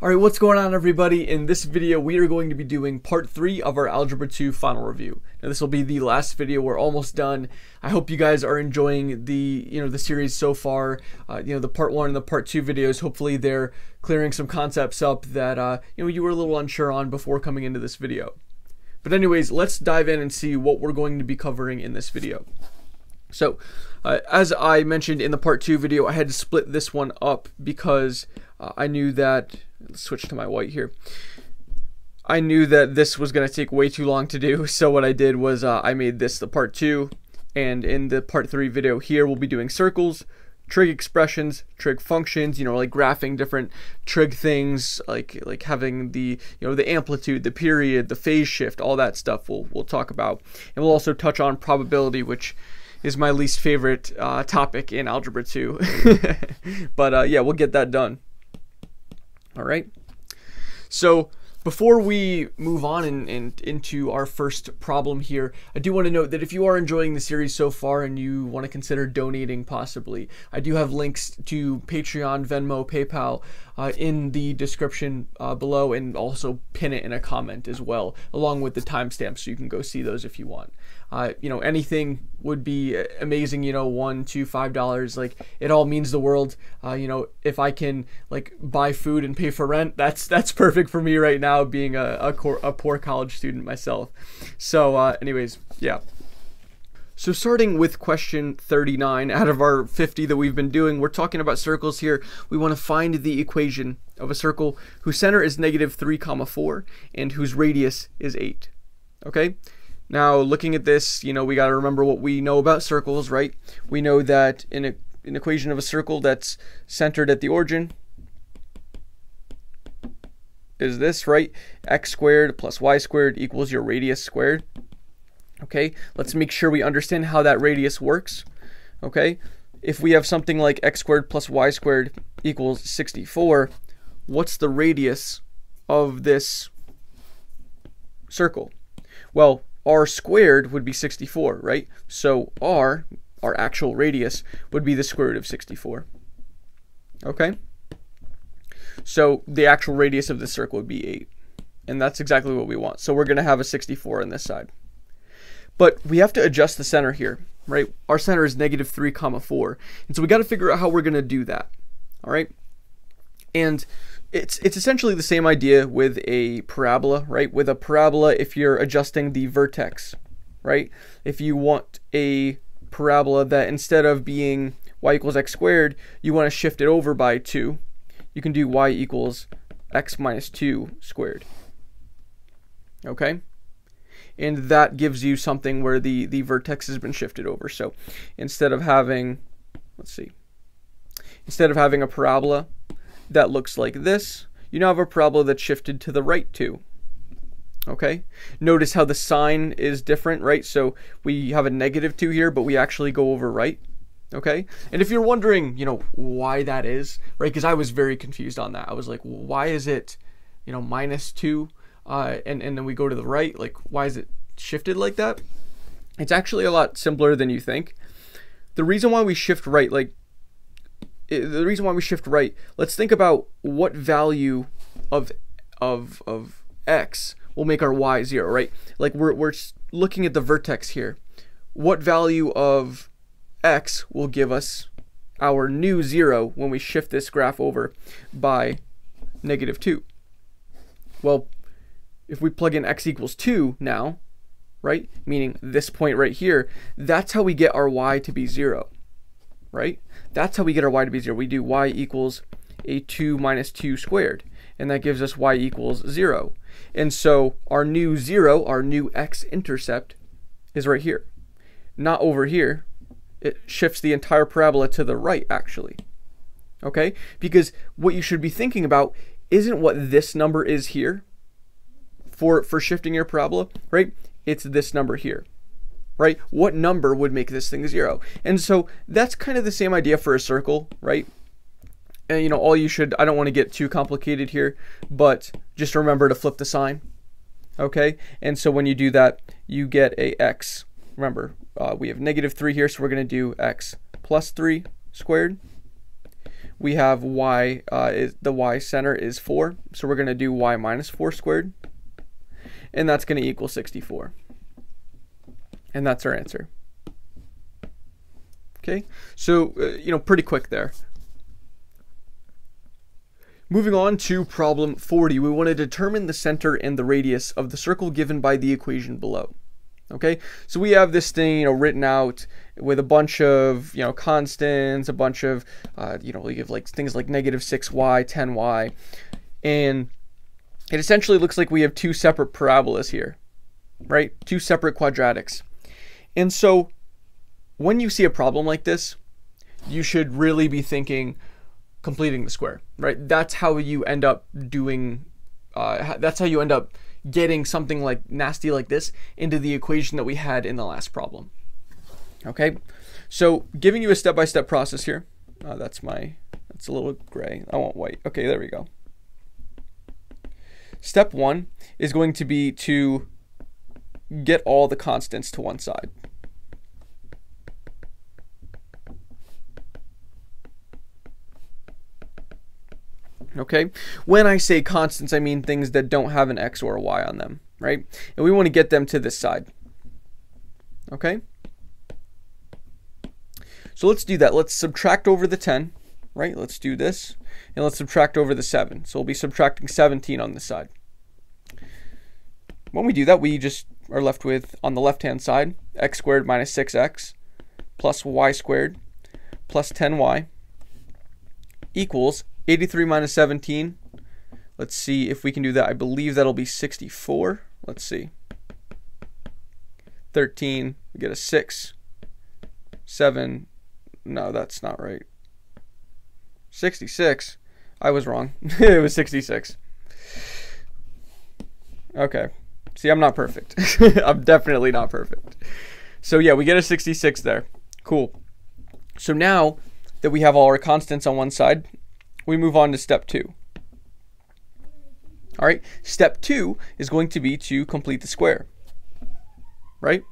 Alright, what's going on everybody? In this video we are going to be doing part 3 of our Algebra 2 final review. Now this will be the last video. We're almost done. I hope you guys are enjoying the series so far. The part 1 and the part 2 videos, hopefully they're clearing some concepts up that you were a little unsure on before coming into this video. But anyways, let's dive in and see what we're going to be covering in this video. So, as I mentioned in the part 2 video, I had to split this one up because I knew that, let's switch to my white here, I knew that this was going to take way too long to do, so what I did was I made this the part 2, and in the part 3 video here we'll be doing circles, trig expressions, trig functions, like graphing different trig things, like having the the amplitude, the period, the phase shift, all that stuff we'll talk about. And we'll also touch on probability, which is my least favorite topic in Algebra 2. But yeah, we'll get that done. Alright, so before we move on and into our first problem here, I do want to note that if you are enjoying the series so far and you want to consider donating possibly, I do have links to Patreon, Venmo, PayPal in the description below, and also pin it in a comment as well, along with the timestamps, so you can go see those if you want. Anything would be amazing, $1, $2, $5, like it all means the world. If I can buy food and pay for rent, that's perfect for me right now, being a poor college student myself. So anyways, yeah. So starting with question 39 out of our 50 that we've been doing, we're talking about circles here. We want to find the equation of a circle whose center is -3, 4 and whose radius is 8. Okay? Now, looking at this, we got to remember what we know about circles, right? We know that in an equation of a circle that's centered at the origin is this, right? X squared plus y squared equals your radius squared. Okay, let's make sure we understand how that radius works. Okay, if we have something like x squared plus y squared equals 64, what's the radius of this circle? Well, r squared would be 64, right? So r, our actual radius, would be the square root of 64. Okay? So the actual radius of this circle would be 8. And that's exactly what we want. So we're going to have a 64 on this side. But we have to adjust the center here, right? Our center is -3, 4. And so we got to figure out how we're going to do that. All right? And it's essentially the same idea with a parabola, right? With a parabola, if you're adjusting the vertex, right? If you want a parabola that instead of being y equals x squared, you want to shift it over by 2, you can do y equals x minus 2 squared. Okay? And that gives you something where the vertex has been shifted over. So instead of having, instead of having a parabola that looks like this, you now have a parabola that's shifted to the right too. Okay? Notice how the sign is different, right? So we have a -2 here, but we actually go over right. Okay? And if you're wondering, why that is, right? Because I was very confused on that. I was like, why is it, -2? And then we go to the right, why is it shifted like that? It's actually a lot simpler than you think. The reason why we shift right, let's think about what value of x will make our y 0, right? We're looking at the vertex here. What value of x will give us our new 0 when we shift this graph over by -2? Well, if we plug in x equals 2 now, right, meaning this point right here, that's how we get our y to be 0, right? That's how we get our y to be 0. We do y equals a 2 minus 2 squared, and that gives us y equals 0. And so our new 0, our new x-intercept, is right here, not over here. It shifts the entire parabola to the right, actually. Okay? Because what you should be thinking about isn't what this number is here, for shifting your parabola, right? It's this number here, right? What number would make this thing 0? And so that's kind of the same idea for a circle, right? And I don't want to get too complicated here, but just remember to flip the sign, okay? And so when you do that, you get a x. Remember, we have -3 here, so we're going to do x plus 3 squared. we have y, the y center is 4, so we're going to do y minus 4 squared, and that's going to equal 64. And that's our answer. Okay, so, pretty quick there. Moving on to problem 40, we want to determine the center and the radius of the circle given by the equation below. Okay, so we have this thing, written out with a bunch of, constants, a bunch of, we have like things like -6y, 10y, and it essentially looks like we have two separate parabolas here, right? Two separate quadratics. And so when you see a problem like this, you should really be thinking completing the square, right? That's how you end up doing, that's how you end up getting something like nasty like this into the equation that we had in the last problem. Okay, so giving you a step-by-step process here. That's a little gray. I want white. Okay, there we go. Step 1 is going to be to get all the constants to one side. Okay, when I say constants, I mean things that don't have an x or a y on them, right? And we want to get them to this side. Okay, so let's do that. Let's subtract over the 10, right? Let's do this, and let's subtract over the 7. So we'll be subtracting 17 on this side. When we do that, we just are left with, on the left-hand side, x squared minus 6x plus y squared plus 10y equals 83 minus 17. Let's see if we can do that. I believe that'll be 64. Let's see. 13. We get a 6. 7. No, that's not right. 66. I was wrong. It was 66. Okay. See, I'm not perfect. I'm definitely not perfect. So yeah, we get a 66 there. Cool. So now that we have all our constants on one side, we move on to step 2. All right, step 2 is going to be to complete the square, right?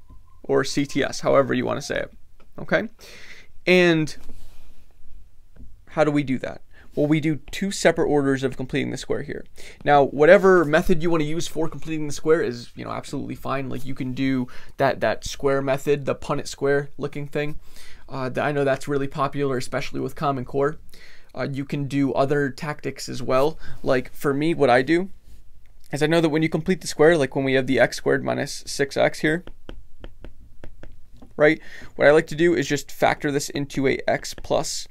Or CTS, however you want to say it. Okay, and how do we do that? Well, we do two separate orders of completing the square here. Now, whatever method you want to use for completing the square is, absolutely fine. Like you can do that square method, the Punnett square looking thing. I know that's really popular, especially with Common Core. You can do other tactics as well. Like for me, what I do is I know that when you complete the square, like when we have the x squared minus 6x here, right? What I like to do is just factor this into a x plus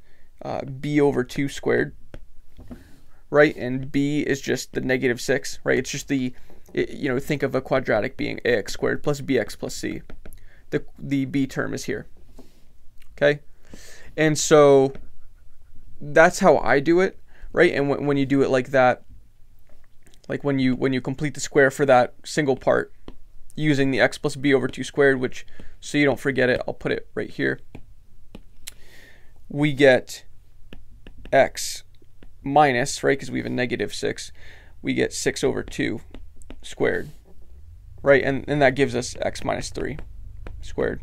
b over 2 squared, right? And b is just the -6, right? It's just think of a quadratic being ax squared plus bx plus c. The b term is here, okay? And so that's how I do it, right? And when you do it like that, like when you complete the square for that single part using the x plus b over 2 squared, which, so you don't forget it, I'll put it right here. We get x minus, right, because we have a -6, we get 6 over 2 squared, right? And that gives us x minus 3 squared.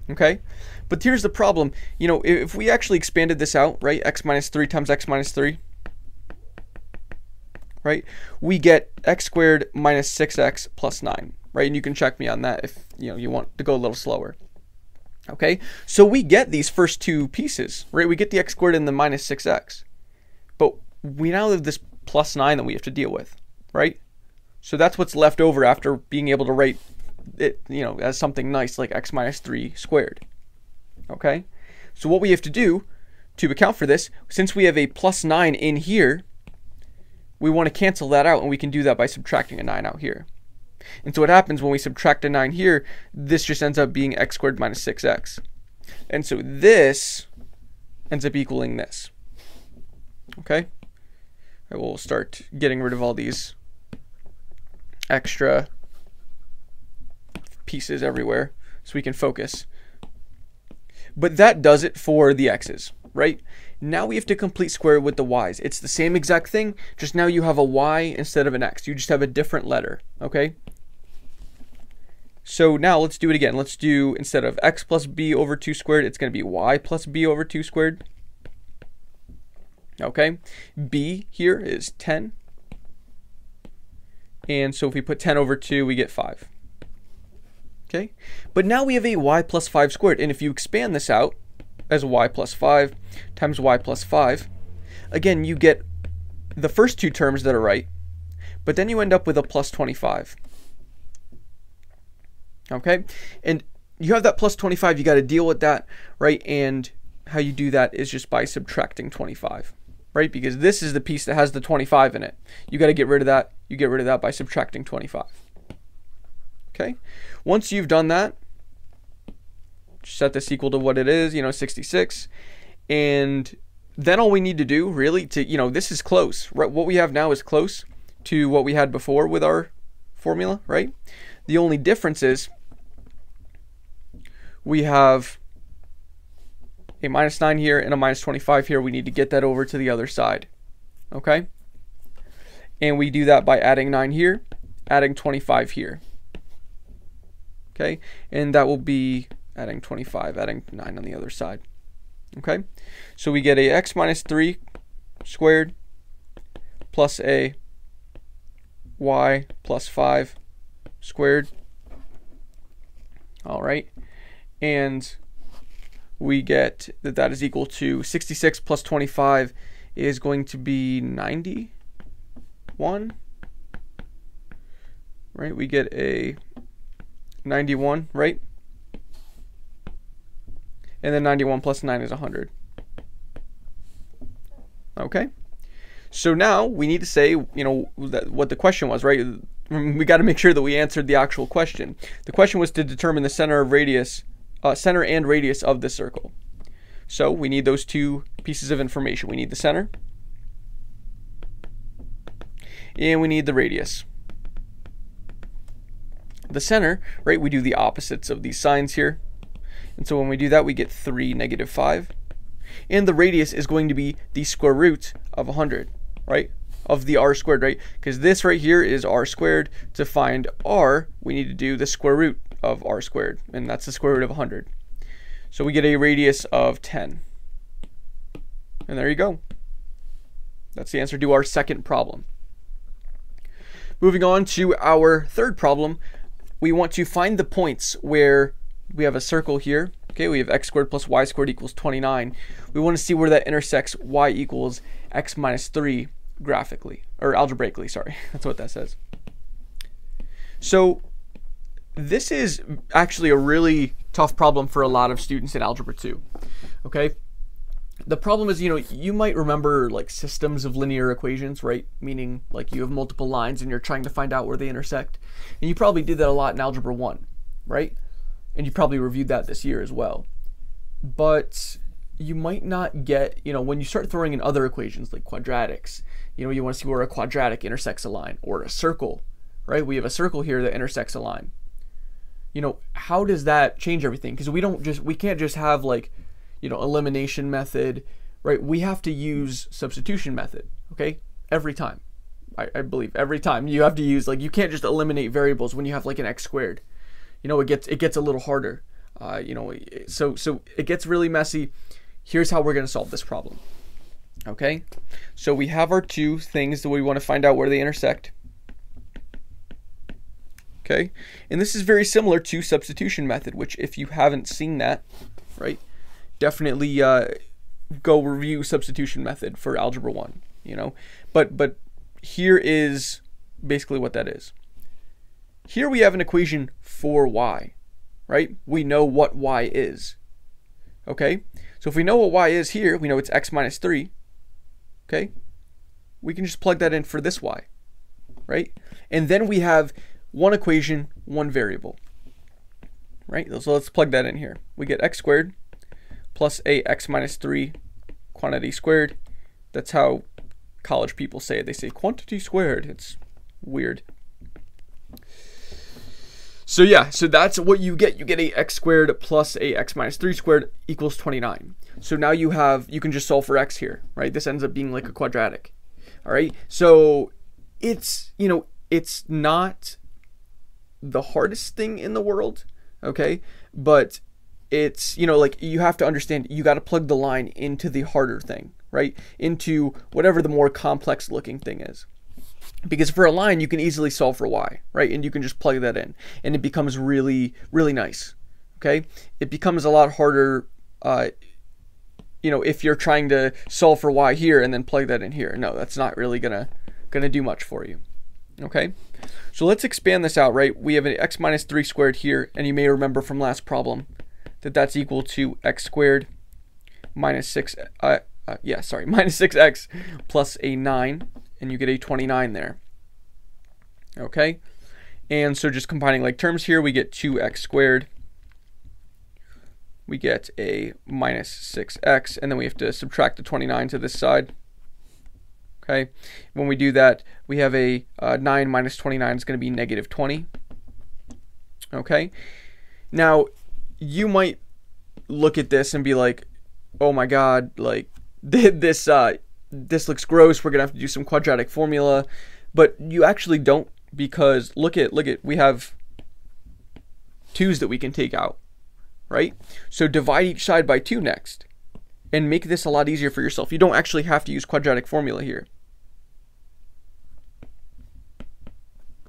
Okay, but here's the problem. If we actually expanded this out, right, x minus 3 times x minus 3, right, we get x squared minus 6x plus 9, right? And you can check me on that if you want to go a little slower. Okay, so we get these first two pieces, right? We get the x squared and the minus 6x, but we now have this plus 9 that we have to deal with, right? So that's what's left over after being able to write it, as something nice like x minus 3 squared. Okay, so what we have to do to account for this, since we have a plus 9 in here, we want to cancel that out, and we can do that by subtracting a 9 out here. And so what happens when we subtract a 9 here, this just ends up being x squared minus 6x. And so this ends up equaling this. Okay, I will start getting rid of all these extra pieces everywhere so we can focus. But that does it for the x's, right? Now we have to complete square with the y's. It's the same exact thing, just now you have a y instead of an x. You just have a different letter, okay? So now let's do it again. Let's do, instead of x plus b over 2 squared, it's going to be y plus b over 2 squared. Okay, b here is 10. And so if we put 10 over 2, we get 5. Okay, but now we have a y plus 5 squared. And if you expand this out as y plus 5 times y plus 5, again, you get the first two terms that are right, but then you end up with a plus 25. Okay, and you have that plus 25, you got to deal with that, right? And how you do that is just by subtracting 25, right? Because this is the piece that has the 25 in it. You got to get rid of that. You get rid of that by subtracting 25. Okay, once you've done that, set this equal to what it is, 66. And then all we need to do really to, this is close, right? What we have now is close to what we had before with our formula, right? The only difference is we have a minus 9 here and a minus 25 here. We need to get that over to the other side, okay? And we do that by adding 9 here, adding 25 here, okay? And that will be adding 25, adding 9 on the other side, okay? So we get a x minus 3 squared plus a y plus 5 squared. All right, and we get that that is equal to 66 plus 25 is going to be 91, right? We get a 91, right? And then 91 plus 9 is 100. Okay, so now we need to say, what the question was, right? We got to make sure that we answered the actual question. The question was to determine the center and radius of the circle. So we need those two pieces of information. We need the center and we need the radius. The center, right, we do the opposites of these signs here. And so when we do that, we get 3, negative 5. And the radius is going to be the square root of 100, right? Of the r squared, right? Because this right here is r squared. To find r, we need to do the square root of r squared, and that's the square root of 100. So we get a radius of 10. And there you go. That's the answer to our second problem. Moving on to our third problem, we want to find the points where we have a circle here. Okay, we have x squared plus y squared equals 29. We want to see where that intersects y equals x minus 3 graphically, or algebraically, sorry. That's what that says. So this is actually a really tough problem for a lot of students in Algebra 2. Okay, the problem is, you might remember like systems of linear equations, right? Meaning like you have multiple lines and you're trying to find out where they intersect. And you probably did that a lot in Algebra 1, right? And you probably reviewed that this year as well. But you might not get, when you start throwing in other equations like quadratics, you want to see where a quadratic intersects a line, or a circle, right? We have a circle here that intersects a line. How does that change everything? Because we can't just have like, elimination method, right? We have to use substitution method, okay? Every time. I believe every time you have to use, like, you can't just eliminate variables when you have like an x squared. It gets a little harder. So it gets really messy. Here's how we're going to solve this problem. Okay, so we have our two things that we want to find out where they intersect. Okay, and this is very similar to substitution method, which if you haven't seen that, right, definitely go review substitution method for Algebra 1, But here is basically what that is. Here we have an equation for y, right? We know what y is. Okay, so if we know what y is here, we know it's x minus 3. Okay, we can just plug that in for this y, right? And then we have one equation, one variable, right? So let's plug that in here. We get x squared plus a x minus 3 quantity squared. That's how college people say it. They say quantity squared. It's weird. So yeah, so that's what you get. You get a x squared plus a x minus 3 squared equals 29. So now you can just solve for x here, right? This ends up being like a quadratic. All right, so it's, it's not the hardest thing in the world, okay? But it's, like, you have to understand, you got to plug the line into the harder thing, right, into whatever the more complex looking thing is. Because for a line, you can easily solve for y, right? And you can just plug that in, and it becomes really, really nice, okay? It becomes a lot harder, if you're trying to solve for y here and then plug that in here. No, that's not really gonna do much for you, okay? So let's expand this out, right? We have an x minus 3 squared here, and you may remember from last problem that that's equal to x squared minus 6x plus a 9, and you get a 29 there. Okay, and so just combining like terms here, we get 2x squared, we get a minus 6x, and then we have to subtract the 29 to this side. Okay, when we do that, we have a 9 minus 29 is going to be negative 20. Okay, now you might look at this and be like, oh my god, like this looks gross, we're gonna have to do some quadratic formula. But you actually don't, because look at we have 2's that we can take out, right? So divide each side by 2 next and make this a lot easier for yourself. You don't actually have to use quadratic formula here.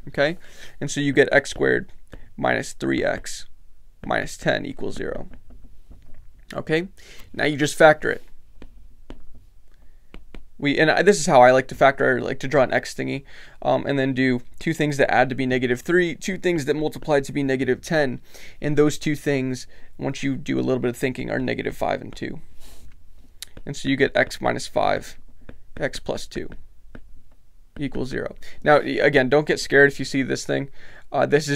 Okay, and so you get x squared minus 3x minus 10 equals 0. Okay, now you just factor it. This is how I like to factor. I like to draw an x thingy, and then do 2 things that add to be negative 3, 2 things that multiply to be negative 10, and those 2 things, once you do a little bit of thinking, are negative 5 and 2. And so you get x minus 5, x plus 2 equals 0. Now, again, don't get scared if you see this thing. This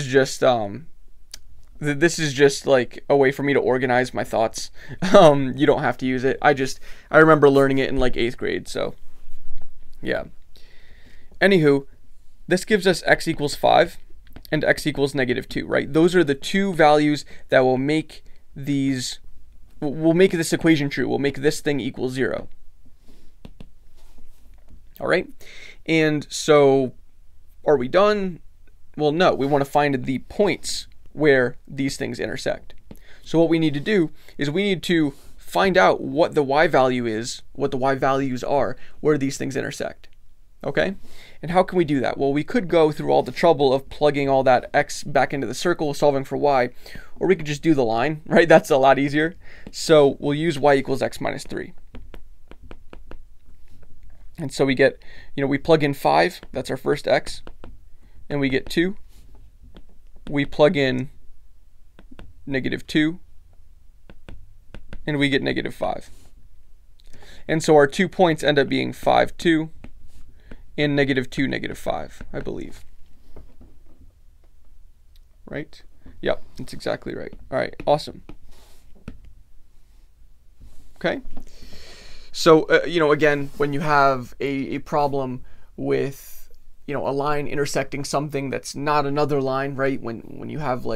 is just like a way for me to organize my thoughts. You don't have to use it. I remember learning it in like 8th grade, so yeah. Anywho, this gives us x equals 5 and x equals negative 2, right? Those are the 2 values that will make this equation true. Will make this thing equal 0. All right, and so are we done? Well, no, we want to find the points where these things intersect. So what we need to do is we need to find out what the y value is, what the y values are, where these things intersect. Okay? And how can we do that? Well, we could go through all the trouble of plugging all that x back into the circle, solving for y, or we could just do the line, right? That's a lot easier. So we'll use y equals x minus 3. And so we get, we plug in 5, that's our first x, and we get 2. We plug in negative 2, and we get negative 5. And so our 2 points end up being 5, 2, and negative 2, negative 5, I believe. Right? Yep, that's exactly right. All right, awesome. Okay. So, again, when you have a problem with, a line intersecting something that's not another line, right? When you have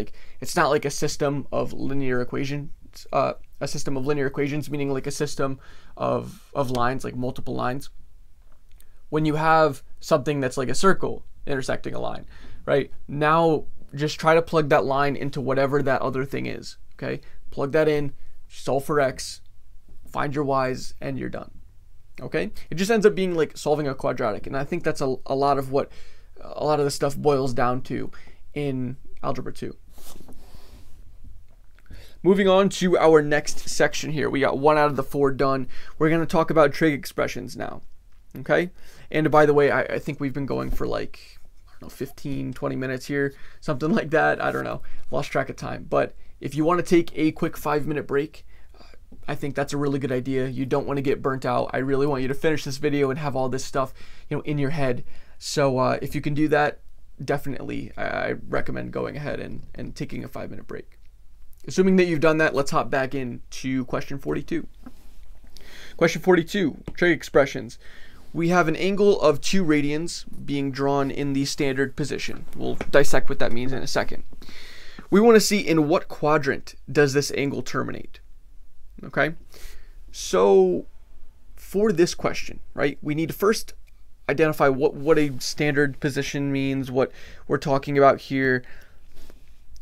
it's not like a system of linear equations, a system of linear equations, meaning like a system of lines, like multiple lines. When you have something that's like a circle intersecting a line, right? Now just try to plug that line into whatever that other thing is, okay? Plug that in, solve for x, find your y's, and you're done. Okay, it just ends up being like solving a quadratic, and I think that's a lot of what a lot of the stuff boils down to in Algebra 2. Moving on to our next section here, we got 1 out of the 4 done. We're going to talk about trig expressions now. Okay, and by the way, I think we've been going for like, I don't know, 15, 20 minutes here, something like that. I don't know, lost track of time. But if you want to take a quick 5-minute break, I think that's a really good idea. You don't want to get burnt out. I really want you to finish this video and have all this stuff, in your head. So if you can do that, definitely I recommend going ahead and taking a 5-minute break. Assuming that you've done that, let's hop back into question 42. Question 42, trig expressions. We have an angle of 2 radians being drawn in the standard position. We'll dissect what that means in a second. We want to see in what quadrant does this angle terminate. Okay, so for this question, right, we need to first identify what a standard position means, what we're talking about here.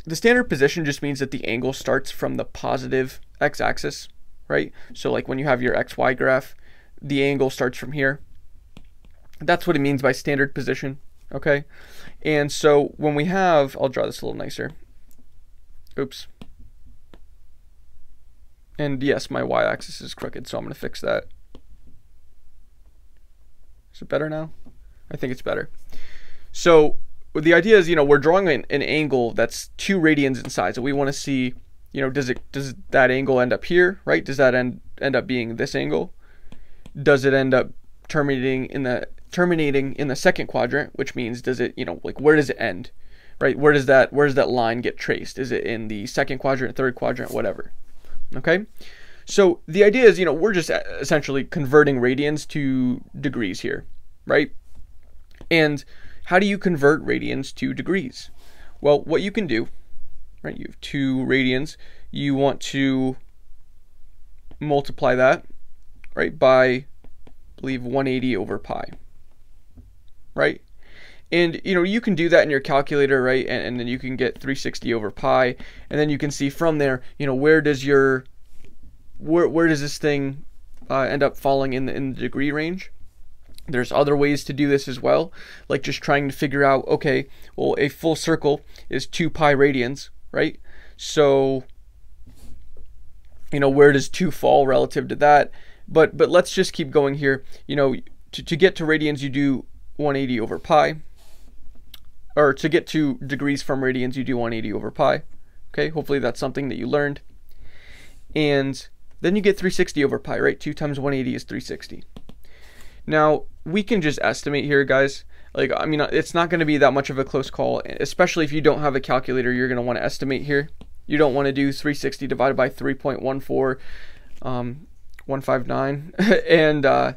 The standard position just means that the angle starts from the positive x-axis, right? So like when you have your xy graph, the angle starts from here. That's what it means by standard position, okay? And so when we have, I'll draw this a little nicer. Oops. And yes, my y-axis is crooked, so I'm going to fix that. Is it better now? I think it's better. So the idea is, we're drawing an angle that's 2 radians in size. So we want to see, does that angle end up here, right? Does that end up being this angle? Does it end up terminating in the second quadrant, which means does it, like where does it end, right? Where does that line get traced? Is it in the second quadrant, third quadrant, whatever? Okay, so the idea is, we're just essentially converting radians to degrees here, right? And how do you convert radians to degrees? Well, what you can do, right? You have 2 radians. You want to multiply that, right, by, I believe, 180 over pi, right? And you can do that in your calculator, right? And then you can get 360 over pi, and then you can see from there, where does this thing end up falling in the degree range? There's other ways to do this as well, like just trying to figure out, okay, well, a full circle is 2 pi radians, right? So, where does 2 fall relative to that? But let's just keep going here. To get to radians, you do 180 over pi. Or to get to degrees from radians, you do 180 over pi. Okay, hopefully that's something that you learned. And then you get 360 over pi, right? 2 times 180 is 360. Now, we can just estimate here, guys. Like, I mean, it's not going to be that much of a close call, especially if you don't have a calculator. You're going to want to estimate here. You don't want to do 360 divided by 3.14159.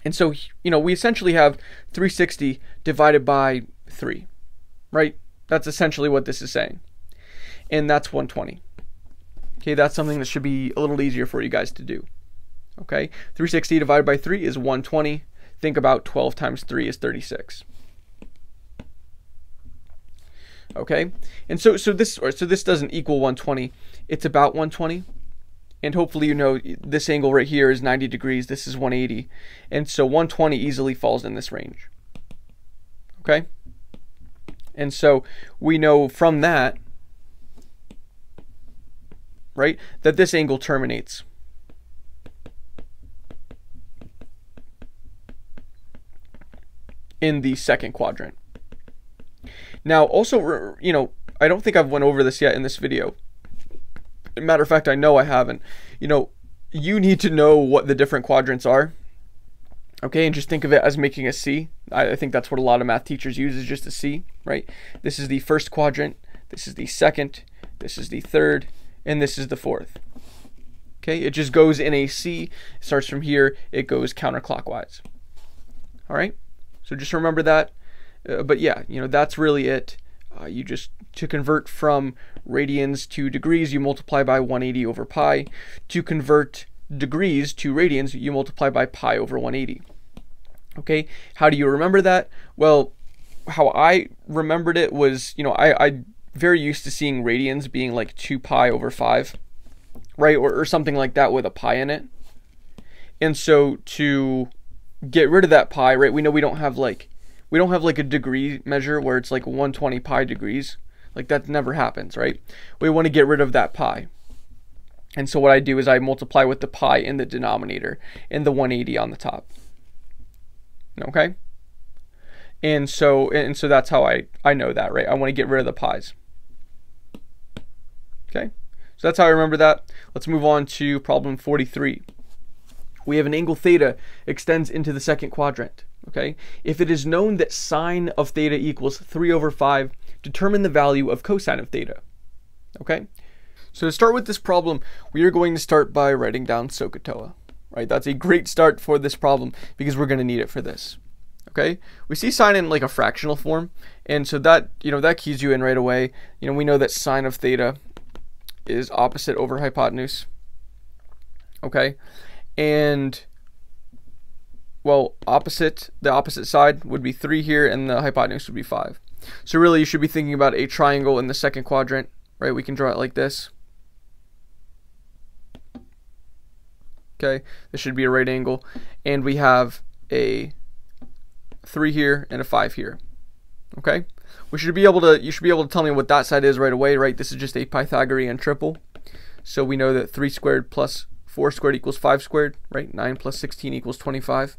And so, we essentially have 360 divided by 3, right? That's essentially what this is saying. And that's 120. Okay, that's something that should be a little easier for you guys to do. Okay, 360 divided by 3 is 120. Think about 12 times 3 is 36. Okay, and so this doesn't equal 120. It's about 120. And hopefully this angle right here is 90 degrees. This is 180. And so 120 easily falls in this range. Okay? And so we know from that, right, that this angle terminates in the second quadrant. Now, also, I don't think I've went over this yet in this video. Matter of fact, I know I haven't. You need to know what the different quadrants are. Okay, and just think of it as making a C. I think that's what a lot of math teachers use, is just a C, right? This is the first quadrant, this is the second, this is the third, and this is the fourth. Okay, it just goes in a C. It starts from here, it goes counterclockwise. All right, so just remember that. But yeah, that's really it. To convert from radians to degrees, you multiply by 180 over pi. To convert degrees to radians, you multiply by pi over 180. Okay, how do you remember that? Well, how I remembered it was, I very used to seeing radians being like 2 pi over 5, right? Or something like that with a pi in it. And so to get rid of that pi, right, we know we don't have like a degree measure where it's like 120 pi degrees. Like, that never happens, right? We want to get rid of that pi. And so what I do is I multiply with the pi in the denominator and the 180 on the top. Okay? And so that's how I know that, right? I want to get rid of the pi's. Okay? So that's how I remember that. Let's move on to problem 43. We have an angle theta extends into the second quadrant. Okay? If it is known that sine of theta equals 3 over 5, determine the value of cosine of theta. Okay? So to start with this problem, we are going to start by writing down SOHCAHTOA. Right? That's a great start for this problem because we're going to need it for this. Okay? We see sine in like a fractional form, and so that, that keys you in right away. We know that sine of theta is opposite over hypotenuse. Okay? And well, the opposite side would be 3 here, and the hypotenuse would be 5. So really, you should be thinking about a triangle in the second quadrant, right? We can draw it like this. Okay, this should be a right angle, and we have a 3 here and a 5 here. Okay, you should be able to tell me what that side is right away, right? This is just a Pythagorean triple. So we know that 3 squared plus 4 squared equals 5 squared, right? 9 plus 16 equals 25.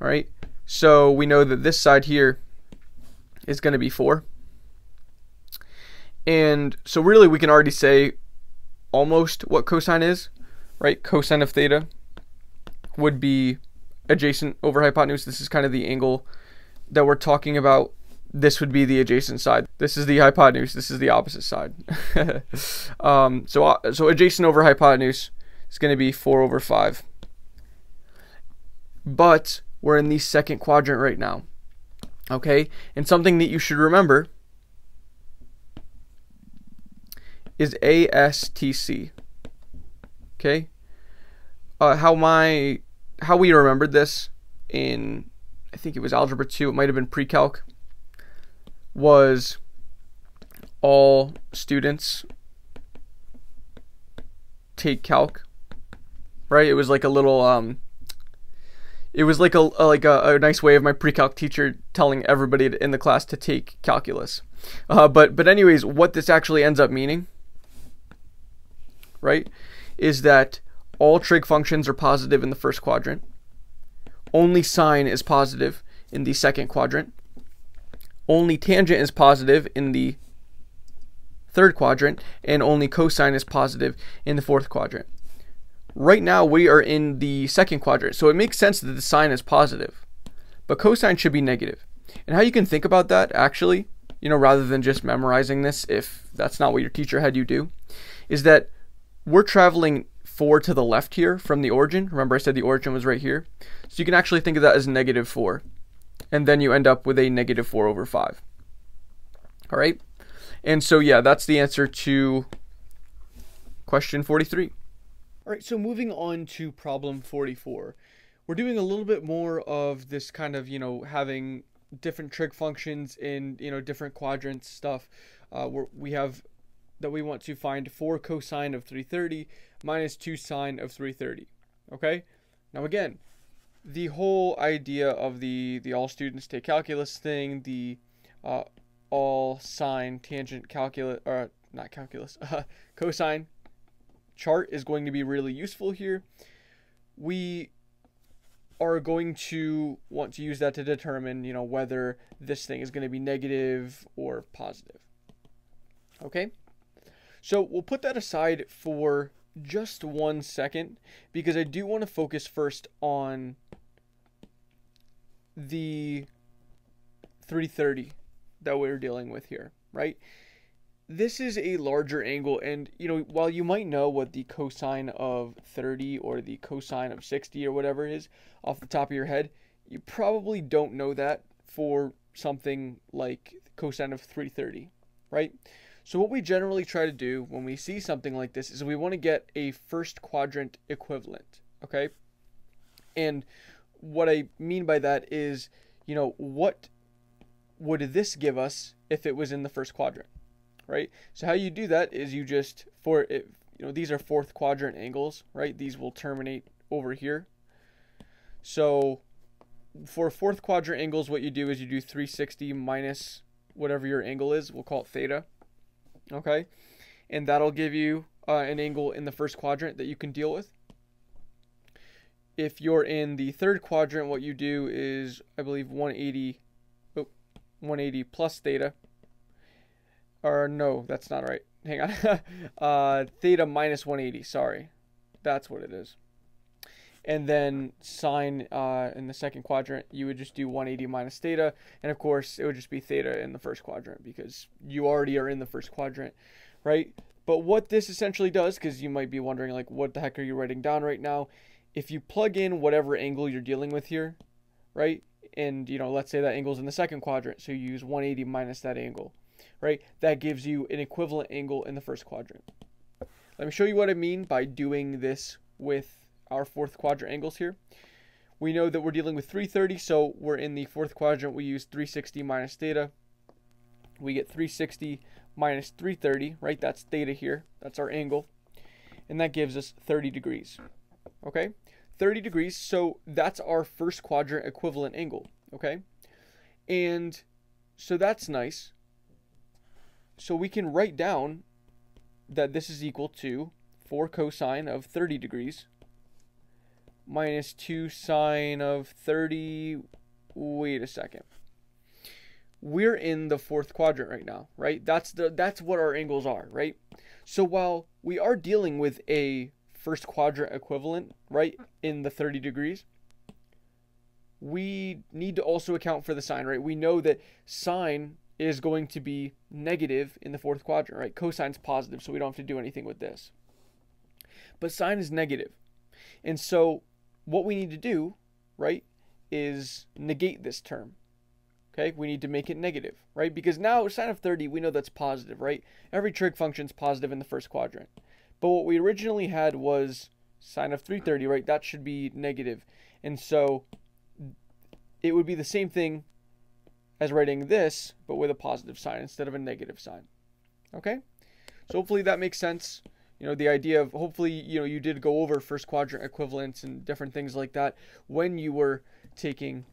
All right, so we know that this side here is going to be 4. And so really we can already say almost what cosine is, right? Cosine of theta would be adjacent over hypotenuse. This is kind of the angle that we're talking about. This would be the adjacent side. This is the hypotenuse. This is the opposite side. So adjacent over hypotenuse is going to be 4 over 5. But we're in the second quadrant right now. Okay, and something that you should remember is ASTC. Okay, how we remembered this in, I think it was Algebra 2, it might have been pre-calc, was all students take calc, right? It was like a little it was like a nice way of my pre-calc teacher telling everybody in the class to take calculus. But anyways, what this actually ends up meaning, right, is that all trig functions are positive in the first quadrant. Only sine is positive in the second quadrant. Only tangent is positive in the third quadrant, and only cosine is positive in the fourth quadrant. Right now we are in the second quadrant, so it makes sense that the sine is positive, but cosine should be negative. And how you can think about that, actually, rather than just memorizing this, if that's not what your teacher had you do, is that we're traveling 4 to the left here from the origin. Remember I said the origin was right here, so you can actually think of that as negative 4, and then you end up with a negative 4 over 5. All right, and so yeah, that's the answer to question 43. All right, so moving on to problem 44. We're doing a little bit more of this kind of, having different trig functions in, different quadrants stuff. We have that we want to find 4 cosine of 330 minus 2 sine of 330. Okay? Now again, the whole idea of the all students take calculus thing, the all sine tangent calculus, or not calculus, cosine chart is going to be really useful here. We are going to want to use that to determine, whether this thing is going to be negative or positive. Okay, so we'll put that aside for just 1 second, because I do want to focus first on the 330 that we're dealing with here, right? This is a larger angle, and while you might know what the cosine of 30 or the cosine of 60 or whatever is off the top of your head, you probably don't know that for something like cosine of 330, right? So what we generally try to do when we see something like this is we want to get a first quadrant equivalent, okay? And what I mean by that is, what would this give us if it was in the first quadrant? Right? So how you do that is you just, these are fourth quadrant angles, right? These will terminate over here. So for fourth quadrant angles, what you do is you do 360 minus whatever your angle is. We'll call it theta. Okay? And that'll give you an angle in the first quadrant that you can deal with. If you're in the third quadrant, what you do is, I believe, 180 plus theta. Or no, that's not right. Hang on. Theta minus 180. Sorry. That's what it is. And then sine in the second quadrant, you would just do 180 minus theta. And of course, it would just be theta in the first quadrant because you already are in the first quadrant, right? But what this essentially does, because you might be wondering, like, what the heck are you writing down right now? If you plug in whatever angle you're dealing with here, right? And, let's say that angle's in the second quadrant. So you use 180 minus that angle. Right, that gives you an equivalent angle in the first quadrant. Let me show you what I mean by doing this with our fourth quadrant angles here. We know that we're dealing with 330, so we're in the fourth quadrant. We use 360 minus theta. We get 360 minus 330, right? That's theta here. That's our angle. and that gives us 30 degrees. Okay, 30 degrees, so that's our first quadrant equivalent angle. Okay, and so that's nice. So we can write down that this is equal to 4 cosine of 30 degrees minus 2 sine of 30. Wait a second. We're in the fourth quadrant right now, right? That's what our angles are, right? So while we are dealing with a first quadrant equivalent, right, in the 30 degrees, we need to also account for the sine, right? We know that sine is going to be negative in the fourth quadrant, right? Cosine's positive, so we don't have to do anything with this. But sine is negative. And so what we need to do, right, is negate this term. Okay, we need to make it negative, right? Because now sine of 30, we know that's positive, right? Every trig function is positive in the first quadrant. But what we originally had was sine of 330, right? That should be negative. And so it would be the same thing as writing this, but with a positive sign instead of a negative sign. Okay? So hopefully that makes sense. You know, the idea of, hopefully, you know, you did go over first quadrant equivalents and different things like that when you were taking,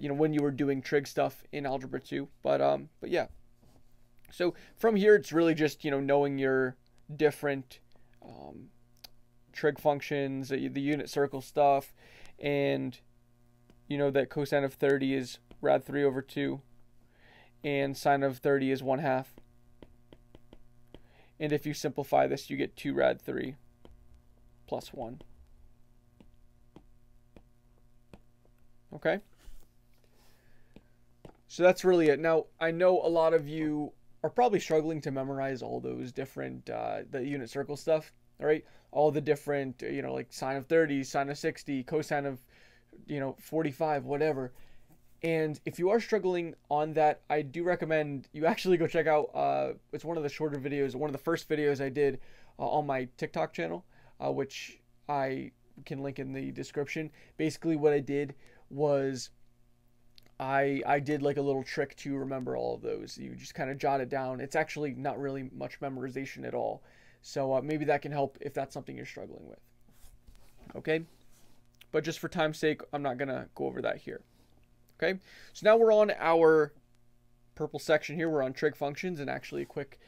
you know, when you were doing trig stuff in Algebra 2. But yeah. So from here, it's really just, you know, knowing your different trig functions, the unit circle stuff, and you know that cosine of 30 is rad 3 over 2, and sine of 30 is 1/2. And if you simplify this, you get 2 rad 3 plus 1. Okay? So that's really it. Now, I know a lot of you are probably struggling to memorize all those different, the unit circle stuff, all right? All the different, you know, like sine of 30, sine of 60, cosine of, you know, 45, whatever. And if you are struggling on that, I do recommend you actually go check out, it's one of the shorter videos, one of the first videos I did on my TikTok channel, which I can link in the description. Basically what I did was I did like a little trick to remember all of those. You just kind of jot it down. It's actually not really much memorization at all. So maybe that can help if that's something you're struggling with. Okay? But just for time's sake, I'm not going to go over that here. Okay? So now we're on our purple section here. We're on trig functions, and actually a quick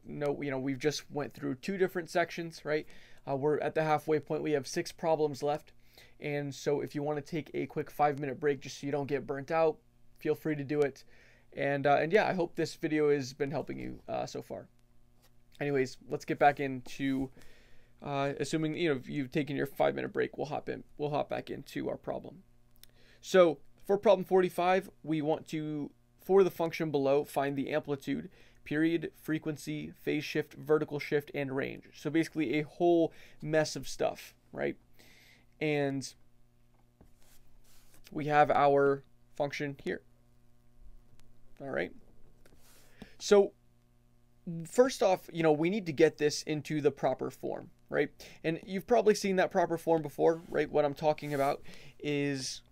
note, you know, we've just went through 2 different sections, right? We're at the halfway point. We have 6 problems left. And so if you want to take a quick 5-minute break just so you don't get burnt out, feel free to do it. And yeah, I hope this video has been helping you so far. Anyways, let's get back into, assuming, you know, if you've taken your 5-minute break, we'll hop back into our problem. So for problem 45, we want to, for the function below, find the amplitude, period, frequency, phase shift, vertical shift, and range. So basically a whole mess of stuff, right? And we have our function here. All right. So first off, you know, we need to get this into the proper form, right? And you've probably seen that proper form before, right? What I'm talking about is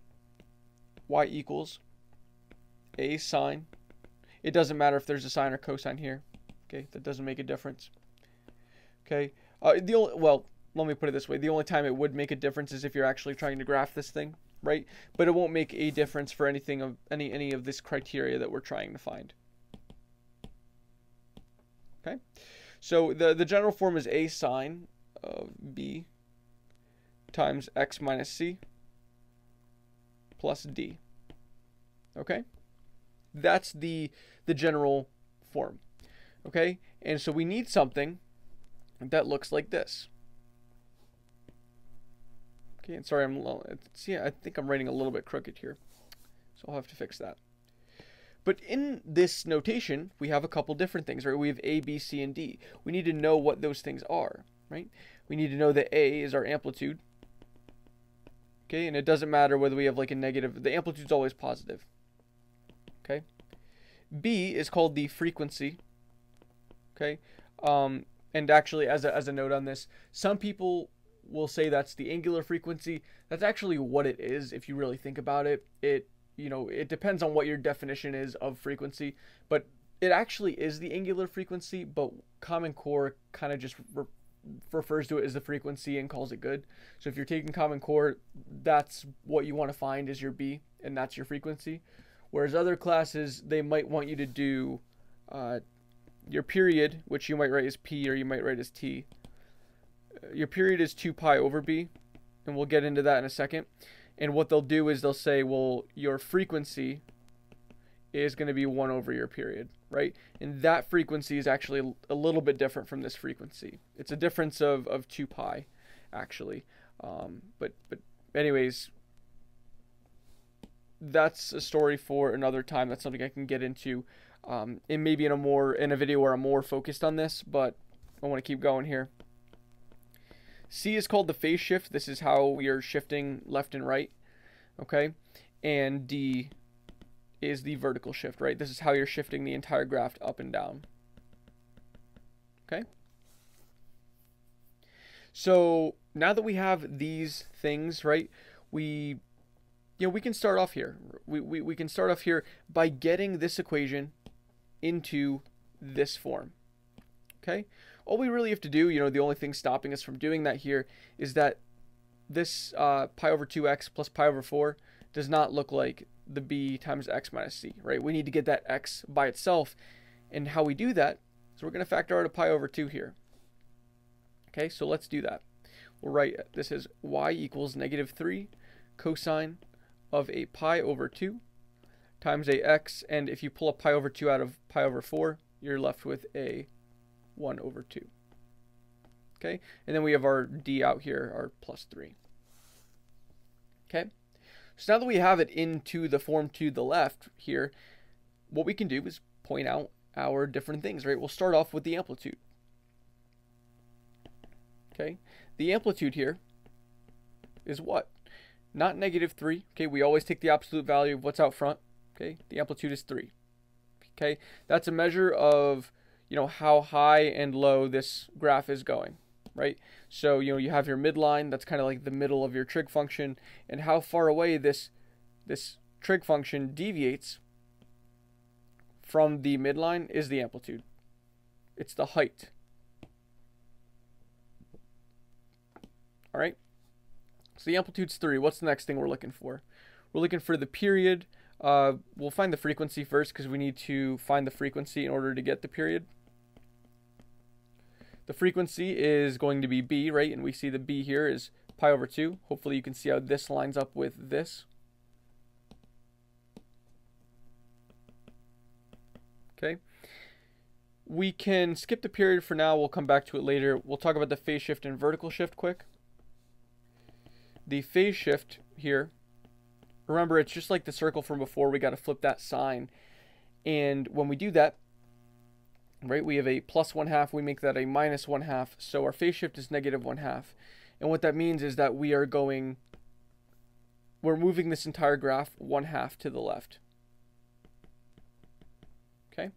y equals a sine. It doesn't matter if there's a sine or cosine here. Okay, that doesn't make a difference. Okay, well, let me put it this way. The only time it would make a difference is if you're actually trying to graph this thing, right? But it won't make a difference for anything of any of this criteria that we're trying to find. Okay, so the general form is a sine of b times x minus c plus d. Okay, that's the general form. Okay, and so we need something that looks like this. Okay, and sorry, I think I'm writing a little bit crooked here, so I'll have to fix that. But in this notation, we have a couple different things, right? We have A, B, C, and D. We need to know what those things are, right? We need to know that A is our amplitude. Okay, and it doesn't matter whether we have like a negative, the amplitude's always positive. Okay. B is called the frequency. Okay. And actually, as a note on this, some people will say that's the angular frequency. That's actually what it is if you really think about it. You know, it depends on what your definition is of frequency, but it actually is the angular frequency, but Common Core kind of just refers to it as the frequency and calls it good. So if you're taking Common Core, that's what you want to find is your B, and that's your frequency. Whereas other classes, they might want you to do your period, which you might write as P or you might write as T. Your period is 2 pi over B, and we'll get into that in a second. And what they'll do is they'll say, well, your frequency is going to be 1 over your period, right? And that frequency is actually a little bit different from this frequency. It's a difference of 2 pi, actually. But anyways, that's a story for another time. That's something I can get into in maybe in a video where I'm more focused on this, but I want to keep going here. C is called the phase shift. This is how we are shifting left and right, okay? And D is the vertical shift, right? This is how you're shifting the entire graph up and down, okay? So now that we have these things, right, we can start off here. We can start off here by getting this equation into this form, okay? All we really have to do, the only thing stopping us from doing that here is that this pi over 2x plus pi over 4 does not look like the b times x minus c, right? We need to get that x by itself, and how we do that is we're going to factor out a pi over 2 here. Okay, so let's do that. We'll write this as y equals -3 cosine of a pi over 2 times a x, and if you pull a pi over 2 out of pi over 4, you're left with a 1 over 2. Okay, and then we have our d out here, our +3. Okay, so now that we have it into the form to the left here, what we can do is point out our different things, right? We'll start off with the amplitude. Okay, the amplitude here is what? Not -3. Okay, we always take the absolute value of what's out front. Okay, the amplitude is 3. Okay, that's a measure of how high and low this graph is going, right? So you have your midline, that's kind of like the middle of your trig function, and how far away this trig function deviates from the midline is the amplitude. It's the height. All right, so the amplitude's 3. What's the next thing we're looking for? We're looking for the period. We'll find the frequency first because we need to find the frequency in order to get the period. The frequency is going to be b, right? And we see the b here is pi over 2. Hopefully you can see how this lines up with this. Okay. We can skip the period for now. We'll come back to it later. We'll talk about the phase shift and vertical shift quick. The phase shift here, remember, it's just like the circle from before. We got to flip that sign. And when we do that, right, we have a +1/2. We make that a -1/2. So our phase shift is -1/2. And what that means is that we're moving this entire graph 1/2 to the left. Okay.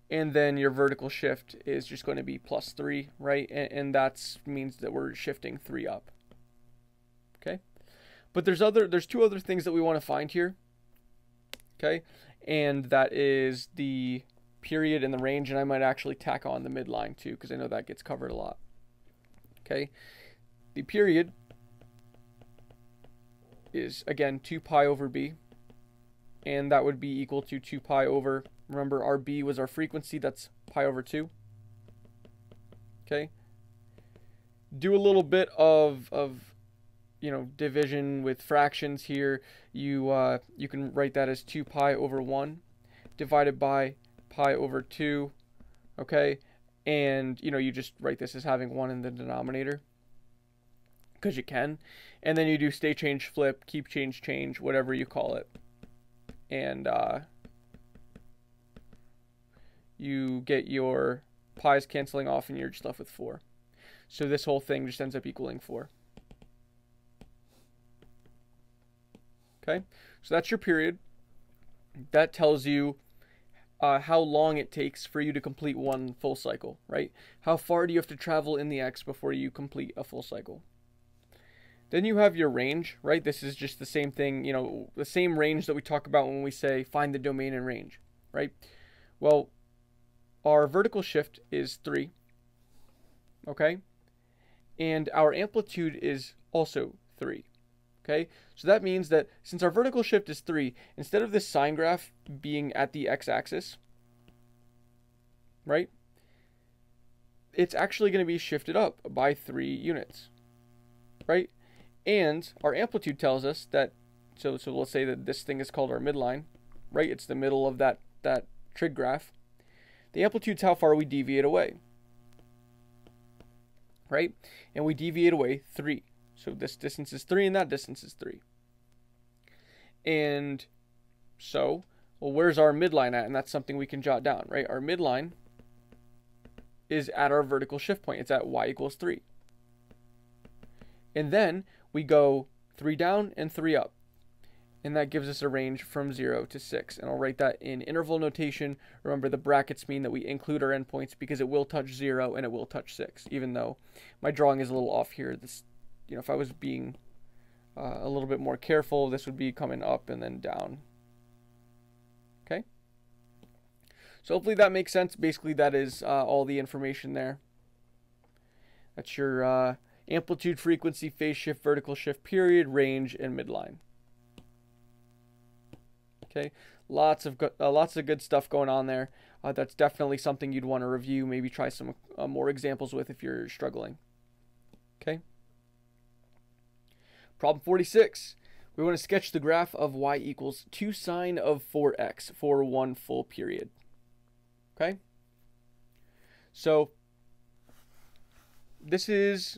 And then your vertical shift is just going to be +3, right? And that means that we're shifting 3 up. Okay. But there's 2 other things that we want to find here. Okay. And that is the period and the range, and I might actually tack on the midline too, because I know that gets covered a lot. Okay. The period is, again, 2 pi over b, and that would be equal to 2 pi over, remember our b was our frequency, that's pi over 2. Okay. Do a little bit of division with fractions here. You can write that as 2 pi over 1 divided by pi over 2, okay? And you just write this as having 1 in the denominator because you can, and then you do stay, change, flip, keep, change, whatever you call it, and you get your pi's canceling off and you're just left with 4. So this whole thing just ends up equaling 4. Okay, so that's your period. That tells you how long it takes for you to complete one full cycle, right? How far do you have to travel in the x before you complete a full cycle? Then you have your range, right? This is just the same thing, the same range that we talk about when we say find the domain and range, right? Well, our vertical shift is 3. okay? And our amplitude is also 3, okay? So that means that since our vertical shift is 3, instead of this sine graph being at the x-axis, right, it's actually going to be shifted up by 3 units, right? And our amplitude tells us that, so let's say that this thing is called our midline, right? It's the middle of that trig graph. The amplitude's how far we deviate away, right? And we deviate away 3. So this distance is 3 and that distance is 3. And so, well, where's our midline at? And that's something we can jot down, right? Our midline is at our vertical shift point. It's at y equals 3. And then we go 3 down and 3 up. And that gives us a range from 0 to 6. And I'll write that in interval notation. Remember, the brackets mean that we include our endpoints because it will touch 0 and it will touch 6, even though my drawing is a little off here. This, you know, if I was being a little bit more careful, this would be coming up and then down. Okay? So hopefully that makes sense. Basically, that is all the information there. That's your amplitude, frequency, phase shift, vertical shift, period, range, and midline. Okay, lots of good stuff going on there. That's definitely something you'd want to review. Maybe try some more examples with if you're struggling. Okay. Problem 46. We want to sketch the graph of y equals 2 sine of 4x for one full period. Okay. So this is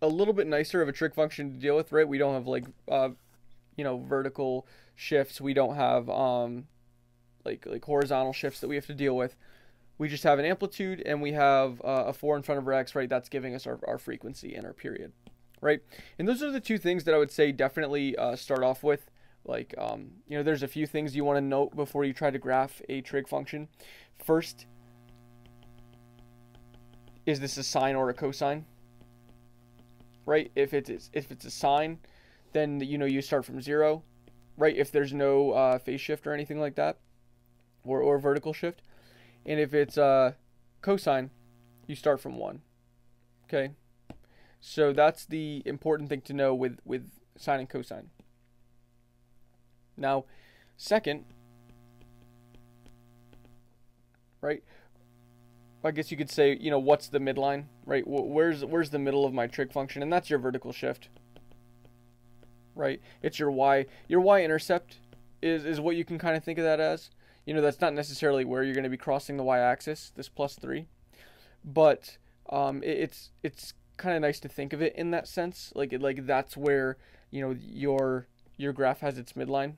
a little bit nicer of a trig function to deal with, right? We don't have like you know, vertical shifts. We don't have like horizontal shifts that we have to deal with. We just have an amplitude and we have a 4 in front of our x, right? That's giving us our frequency and our period, right? And those are the two things that I would say definitely start off with. Like, you know, there's a few things you want to note before you try to graph a trig function. First, is this a sine or a cosine? Right? If it's a sine, then you know you start from 0, right? If there's no phase shift or anything like that, or vertical shift. And if it's cosine, you start from 1. Okay, so that's the important thing to know with sine and cosine. Now, second, right? I guess you could say, you know, what's the midline, right? Where's the middle of my trig function? And that's your vertical shift, right? It's your y. Your y-intercept is what you can kind of think of that as. You know, that's not necessarily where you're going to be crossing the y-axis, this +3, but it's kind of nice to think of it in that sense. Like that's where, you know, your graph has its midline.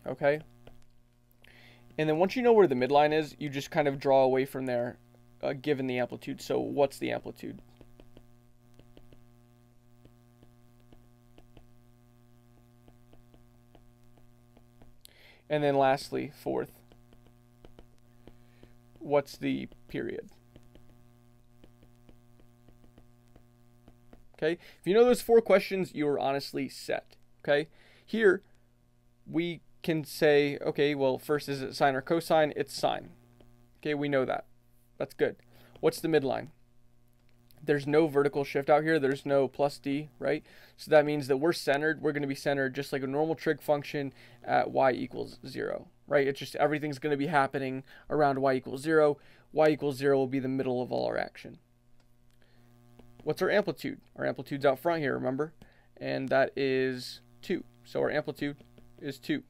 Okay. And then once you know where the midline is, you just kind of draw away from there, given the amplitude. So what's the amplitude? And then lastly, fourth, what's the period? Okay, if you know those 4 questions, you're honestly set. Okay, here we can say, okay, well, first, is it sine or cosine? It's sine. Okay, we know that. That's good. What's the midline? There's no vertical shift out here. There's no plus d, right? So that means that we're centered. We're going to be centered just like a normal trig function at y equals 0, right? It's just everything's going to be happening around y equals 0. Y equals 0 will be the middle of all our action. What's our amplitude? Our amplitude's out front here, remember? And that is 2. So our amplitude is 2.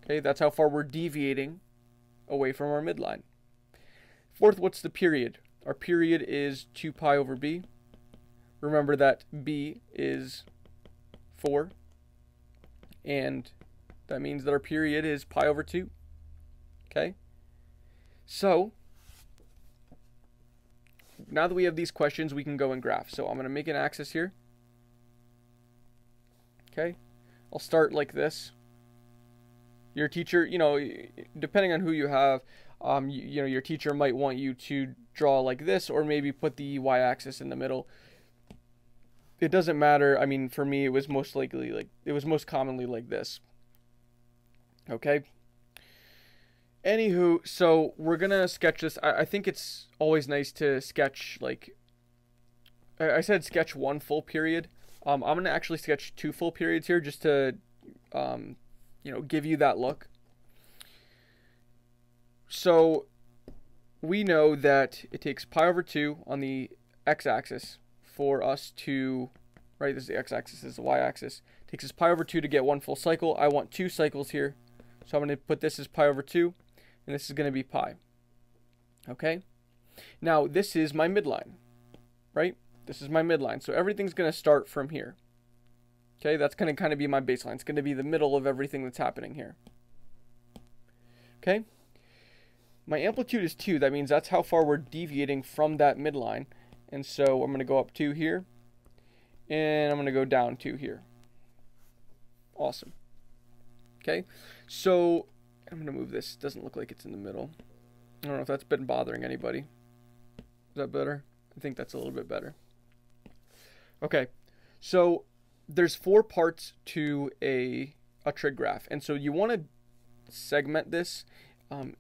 Okay, that's how far we're deviating away from our midline. Fourth, what's the period? Our period is 2 pi over b. Remember that b is 4. And that means that our period is pi over 2. Okay? So, now that we have these questions, we can go and graph. So I'm going to make an axis here. Okay? I'll start like this. Your teacher, you know, depending on who you have, you know, your teacher might want you to draw like this, or maybe put the y-axis in the middle. It doesn't matter. I mean, for me, it was most commonly like this. Okay. Anywho, so we're gonna sketch this. I think it's always nice to sketch, like, I said sketch one full period. I'm gonna actually sketch 2 full periods here just to, give you that look. So we know that it takes pi over 2 on the x-axis for us to, right, this is the x-axis, this is the y-axis. It takes us pi over 2 to get 1 full cycle. I want 2 cycles here. So I'm going to put this as pi over 2, and this is going to be pi. Okay? Now, this is my midline, right? This is my midline. So everything's going to start from here. Okay? That's going to kind of be my baseline. It's going to be the middle of everything that's happening here. Okay? My amplitude is 2. That means that's how far we're deviating from that midline. And so I'm going to go up 2 here. And I'm going to go down 2 here. Awesome. Okay. So I'm going to move this. It doesn't look like it's in the middle. I don't know if that's been bothering anybody. Is that better? I think that's a little bit better. Okay. So there's 4 parts to a trig graph. And so you want to segment this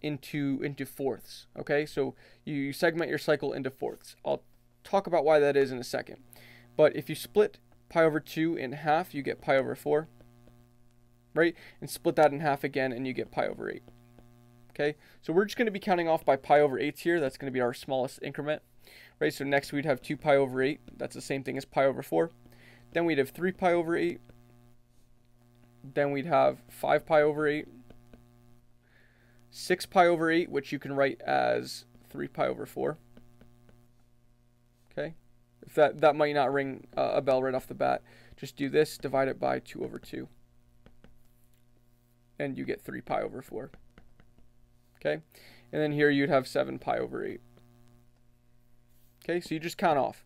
into fourths. Okay, so you segment your cycle into fourths. I'll talk about why that is in a second. But if you split pi over 2 in half, you get pi over 4, right? And split that in half again, and you get pi over 8. Okay, so we're just going to be counting off by pi over 8s here. That's going to be our smallest increment, right? So next we'd have 2 pi over 8. That's the same thing as pi over 4. Then we'd have 3 pi over 8. Then we'd have 5 pi over 8. 6 pi over 8, which you can write as 3 pi over 4. Okay, if that might not ring a bell right off the bat, just do this, divide it by 2 over 2. And you get 3 pi over 4. Okay, and then here you'd have 7 pi over 8. Okay, so you just count off.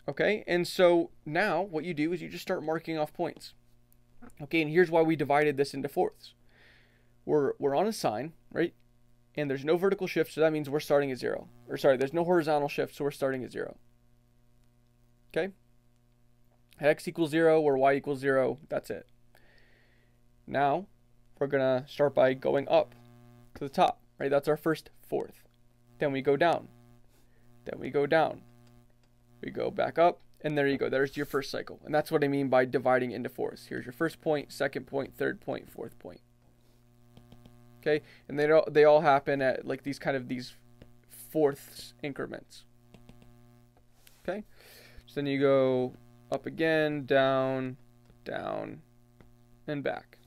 Okay, and so now what you do is you just start marking off points. Okay, and here's why we divided this into fourths. We're on a sine, right? And there's no vertical shift, so that means we're starting at 0. Or sorry, there's no horizontal shift, so we're starting at 0. Okay? At x equals 0 or y equals 0, that's it. Now, we're going to start by going up to the top, right? That's our first fourth. Then we go down. Then we go down. We go back up, and there you go. There's your first cycle. And that's what I mean by dividing into fourths. Here's your first point, second point, third point, fourth point. Okay, and they all happen at like these fourths increments. Okay, so then you go up again, down, down, and back.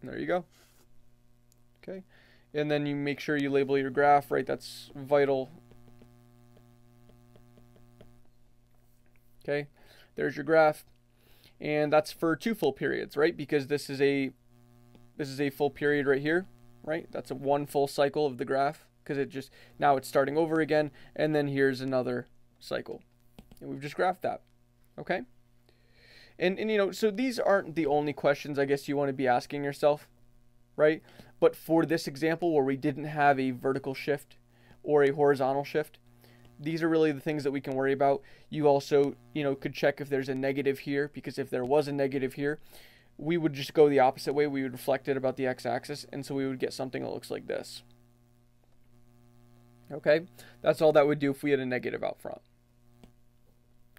And there you go. Okay, and then you make sure you label your graph, right? That's vital. Okay, there's your graph, and that's for 2 full periods, right? Because this is a full period right here, right? That's a 1 full cycle of the graph, because now it's starting over again, and then here's another cycle, and we've just graphed that. Okay, and so these aren't the only questions I guess you want to be asking yourself, right? But for this example where we didn't have a vertical shift or a horizontal shift, these are really the things that we can worry about. You also, could check if there's a negative here, because if there was a negative here, we would just go the opposite way. We would reflect it about the x-axis, and so we would get something that looks like this. Okay, that's all that would do if we had a negative out front.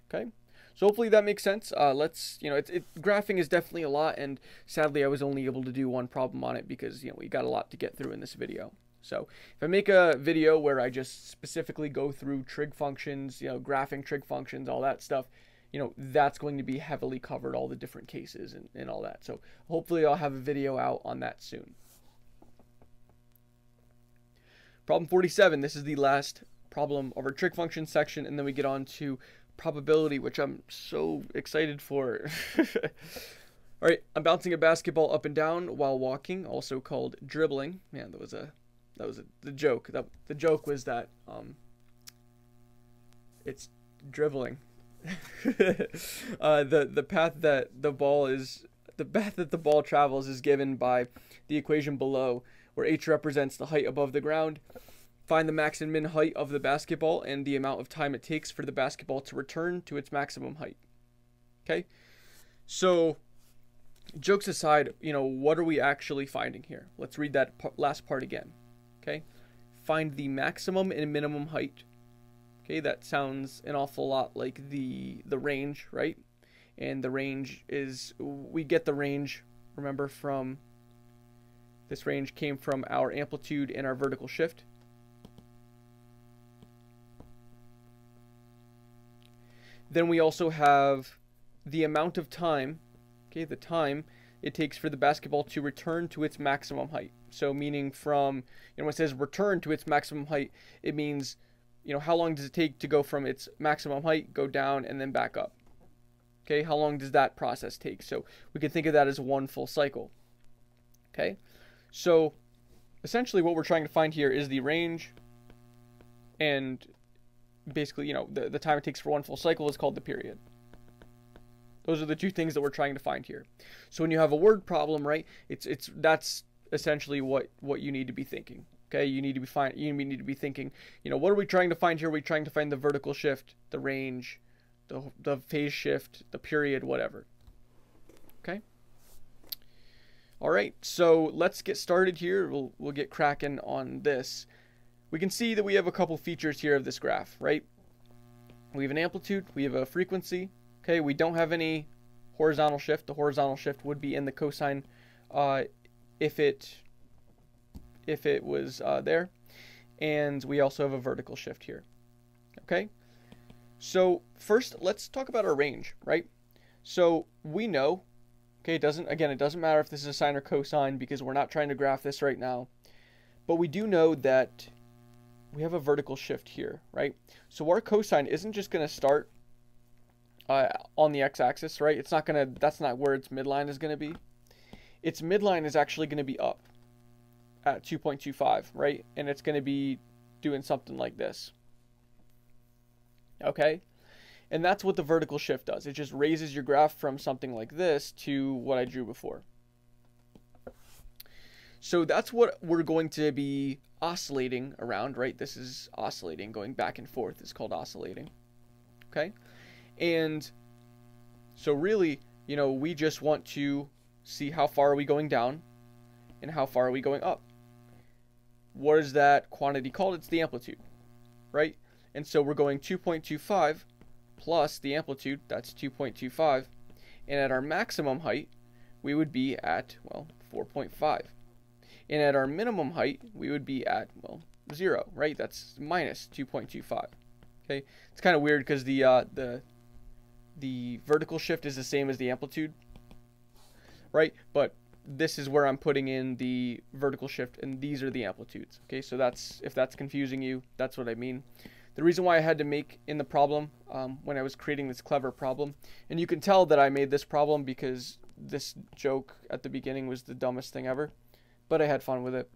Okay, so hopefully that makes sense. Graphing is definitely a lot, and sadly I was only able to do 1 problem on it because, we got a lot to get through in this video. So if I make a video where I just specifically go through trig functions, graphing trig functions, all that stuff, that's going to be heavily covered, all the different cases and all that. So hopefully I'll have a video out on that soon. Problem 47, this is the last problem of our trig function section, and then we get on to probability, which I'm so excited for. All right, I'm bouncing a basketball up and down while walking, also called dribbling. Man, that was the joke. The joke was that it's dribbling. The path that the ball travels is given by the equation below, where h represents the height above the ground, find the max and min height of the basketball and the amount of time it takes for the basketball to return to its maximum height. Okay, so jokes aside, what are we actually finding here? Let's read that last part again. Okay, find the maximum and minimum height. Okay, that sounds an awful lot like the range, right? And the range is, we get the range, remember, from this range came from our amplitude and our vertical shift. Then we also have the amount of time, okay, the time it takes for the basketball to return to its maximum height. So meaning from, when it says return to its maximum height, it means, how long does it take to go from its maximum height, go down, and then back up? Okay, how long does that process take? So we can think of that as one full cycle. Okay, so essentially what we're trying to find here is the range, and basically, the time it takes for one full cycle is called the period. Those are the two things that we're trying to find here. So when you have a word problem, right, that's essentially what you need to be thinking. Okay, you need to be thinking, what are we trying to find here? Are we trying to find the vertical shift, the range, the phase shift, the period, whatever. Okay. All right, so let's get started here. We'll get cracking on this. We can see that we have a couple features here of this graph, right? We have an amplitude, we have a frequency. Okay, we don't have any horizontal shift. The horizontal shift would be in the cosine if it was there. And we also have a vertical shift here. Okay, so first let's talk about our range, right? So we know, okay, it doesn't matter if this is a sine or cosine because we're not trying to graph this right now. But we do know that we have a vertical shift here, right? So our cosine isn't just going to start on the x-axis, right? That's not where its midline is going to be. Its midline is actually going to be up at 2.25, right? And it's going to be doing something like this. Okay? And that's what the vertical shift does. It just raises your graph from something like this to what I drew before. So that's what we're going to be oscillating around, right? This is oscillating, going back and forth is called oscillating. Okay? And so really, we just want to see how far are we going down and how far are we going up. What is that quantity called? It's the amplitude, right? And so we're going 2.25 plus the amplitude, that's 2.25. And at our maximum height, we would be at, 4.5. And at our minimum height, we would be at, 0, right? That's minus 2.25. Okay, it's kind of weird because the vertical shift is the same as the amplitude, right? But this is where I'm putting in the vertical shift, and these are the amplitudes. Okay, so if that's confusing you, that's what I mean. The reason why I had to make in the problem when I was creating this clever problem, and you can tell that I made this problem because this joke at the beginning was the dumbest thing ever, but I had fun with it.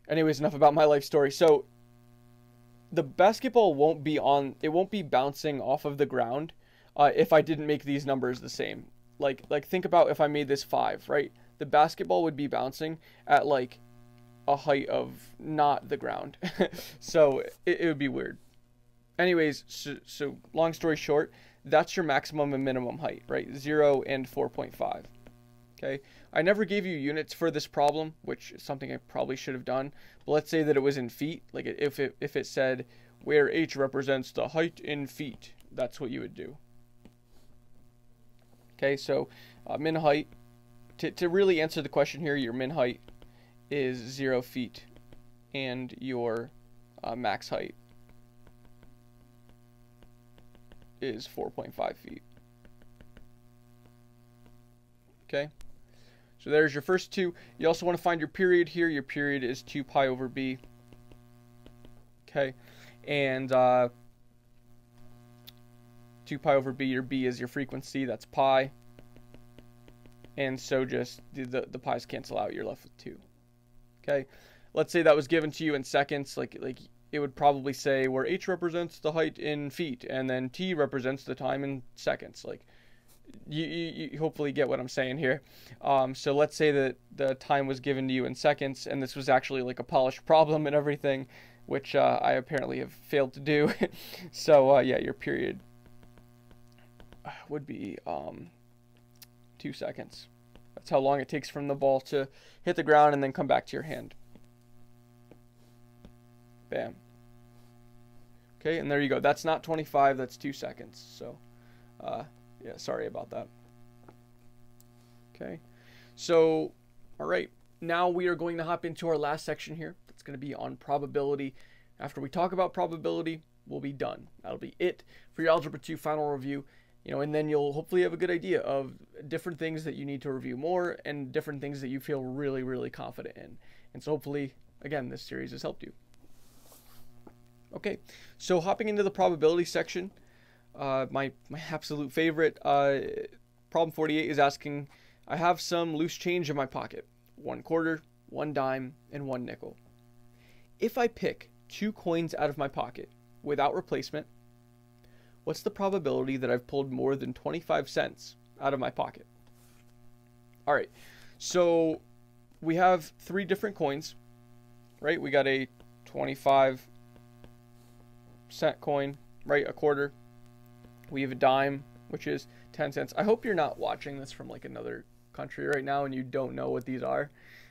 Anyways, enough about my life story. So the basketball won't be bouncing off of the ground if I didn't make these numbers the same. Like think about if I made this 5, right? The basketball would be bouncing at like a height of not the ground. So it would be weird. Anyways, so long story short, that's your maximum and minimum height, right? 0 and 4.5. Okay, I never gave you units for this problem, which is something I probably should have done. But let's say that it was in feet. Like if it said where h represents the height in feet, that's what you would do. Okay, so min height, to really answer the question here, your min height is 0 feet, and your max height is 4.5 feet. Okay. So there's your first two. You also want to find your period here. Your period is 2 pi over b. Okay. And 2 pi over b, your b is your frequency. That's pi. And so just the pi's cancel out. You're left with 2. Okay. Let's say that was given to you in seconds. Like it would probably say where h represents the height in feet, and then t represents the time in seconds. Like you hopefully get what I'm saying here. So let's say that the time was given to you in seconds, and this was actually like a polished problem and everything, which I apparently have failed to do. So yeah, your period would be 2 seconds. That's how long it takes from the ball to hit the ground and then come back to your hand. Bam. Okay, and there you go. That's not 25, that's 2 seconds. So, yeah, sorry about that. Okay, so, all right. Now we are going to hop into our last section here. That's going to be on probability. After we talk about probability, we'll be done. That'll be it for your Algebra 2 final review. You know, and then you'll hopefully have a good idea of different things that you need to review more and different things that you feel really, really confident in. And so hopefully, again, this series has helped you. Okay, so hopping into the probability section, my absolute favorite, problem 48 is asking, I have some loose change in my pocket, 1 quarter, 1 dime, and 1 nickel. If I pick 2 coins out of my pocket without replacement, what's the probability that I've pulled more than 25 cents out of my pocket? All right, so we have 3 different coins, right? We got a 25 cent coin, right? A quarter. We have a dime, which is 10 cents. I hope you're not watching this from like another country right now and you don't know what these are.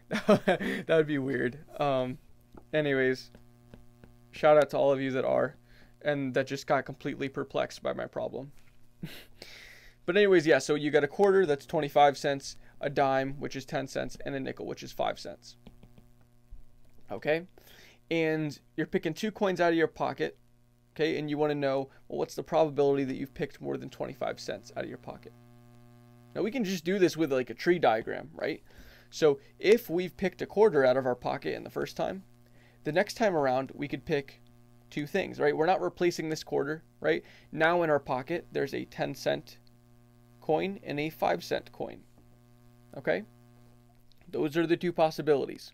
That would be weird. Anyways, shout out to all of you that are, and that just got completely perplexed by my problem. But anyways, yeah, so you got a quarter, that's 25 cents, a dime, which is 10 cents, and a nickel, which is 5 cents. Okay? And you're picking 2 coins out of your pocket, okay? And you want to know, well, what's the probability that you've picked more than 25 cents out of your pocket? Now, we can just do this with like a tree diagram, right? So if we've picked a quarter out of our pocket in the first time, the next time around, we could pick 2 things, right? We're not replacing this quarter, right? Now in our pocket, there's a 10-cent coin and a 5-cent coin, okay? Those are the 2 possibilities.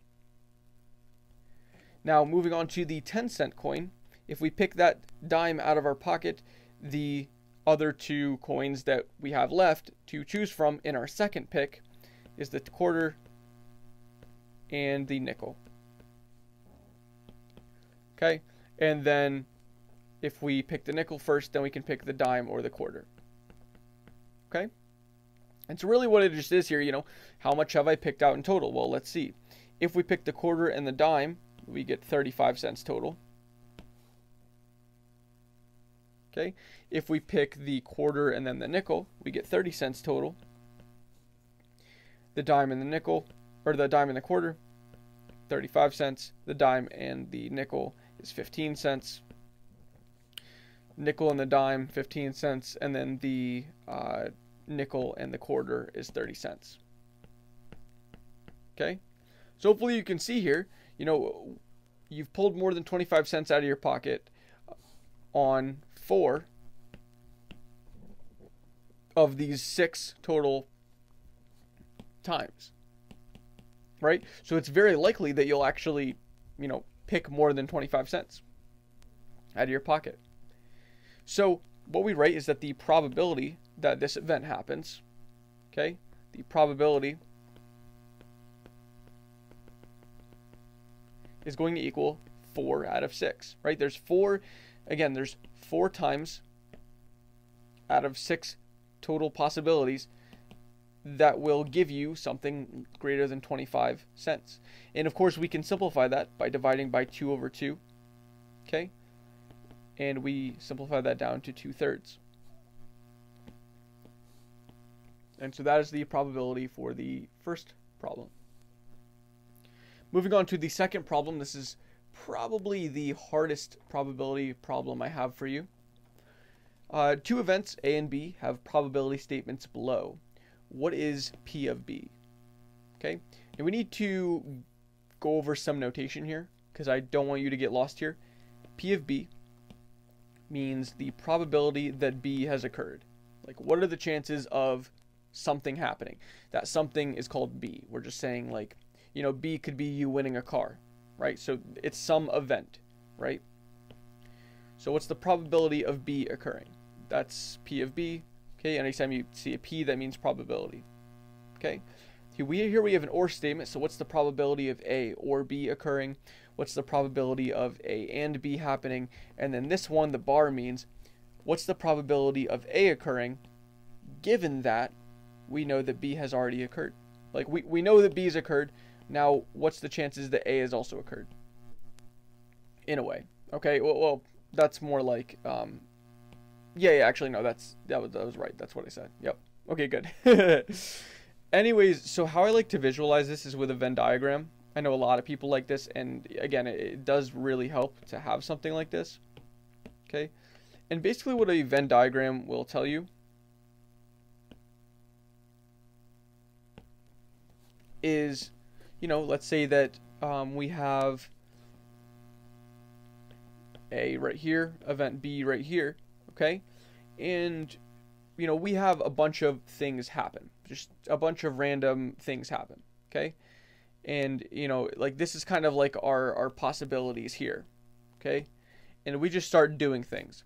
Now, moving on to the 10-cent coin, if we pick that dime out of our pocket, the other 2 coins that we have left to choose from in our second pick is the quarter and the nickel. Okay? And then if we pick the nickel first, then we can pick the dime or the quarter. Okay? And so really what it just is here, you know, how much have I picked out in total? Well, let's see. If we pick the quarter and the dime, we get 35 cents total. Okay? If we pick the quarter and then the nickel, we get 30 cents total. The dime and the nickel, or the dime and the quarter, 35 cents. The dime and the nickel is 15 cents. Nickel and the dime, 15 cents. And then the nickel and the quarter is 30 cents. Okay? So hopefully you can see here, you know, you've pulled more than 25 cents out of your pocket on 4 of these 6 total times, right? So it's very likely that you'll actually, you know, pick more than 25 cents out of your pocket. So what we write is that the probability that this event happens, okay, the probability is going to equal 4 out of 6, right? There's 4, again, there's 4 times out of 6 total possibilities that will give you something greater than 25 cents. And of course, we can simplify that by dividing by 2 over 2, okay? And we simplify that down to 2/3. And so that is the probability for the first problem. Moving on to the second problem, this is probably the hardest probability problem I have for you. 2 events, A and B, have probability statements below. What is P of B? Okay, and we need to go over some notation here because I don't want you to get lost here. P of B means the probability that B has occurred. Like, what are the chances of something happening? That something is called B. We're just saying, like, you know, B could be you winning a car, right? So it's some event, right? So what's the probability of B occurring? That's P of B. Okay, anytime you see a P, that means probability. Okay, here we have an OR statement. So what's the probability of A or B occurring? What's the probability of A and B happening? And then this one, the bar, means what's the probability of A occurring given that we know that B has already occurred. Like we know that B has occurred. Now, what's the chances that A has also occurred? In a way. Okay, well that's more like, yeah, actually, no, that was right. That's what I said. Yep. Okay, good. Anyways, so how I like to visualize this is with a Venn diagram. I know a lot of people like this, and again, it does really help to have something like this. Okay, and basically what a Venn diagram will tell you is, you know, let's say that we have A right here, event B right here, okay? And, you know, we have a bunch of things happen. Just a bunch of random things happen, okay? And, you know, like this is kind of like our possibilities here, okay? And we just start doing things.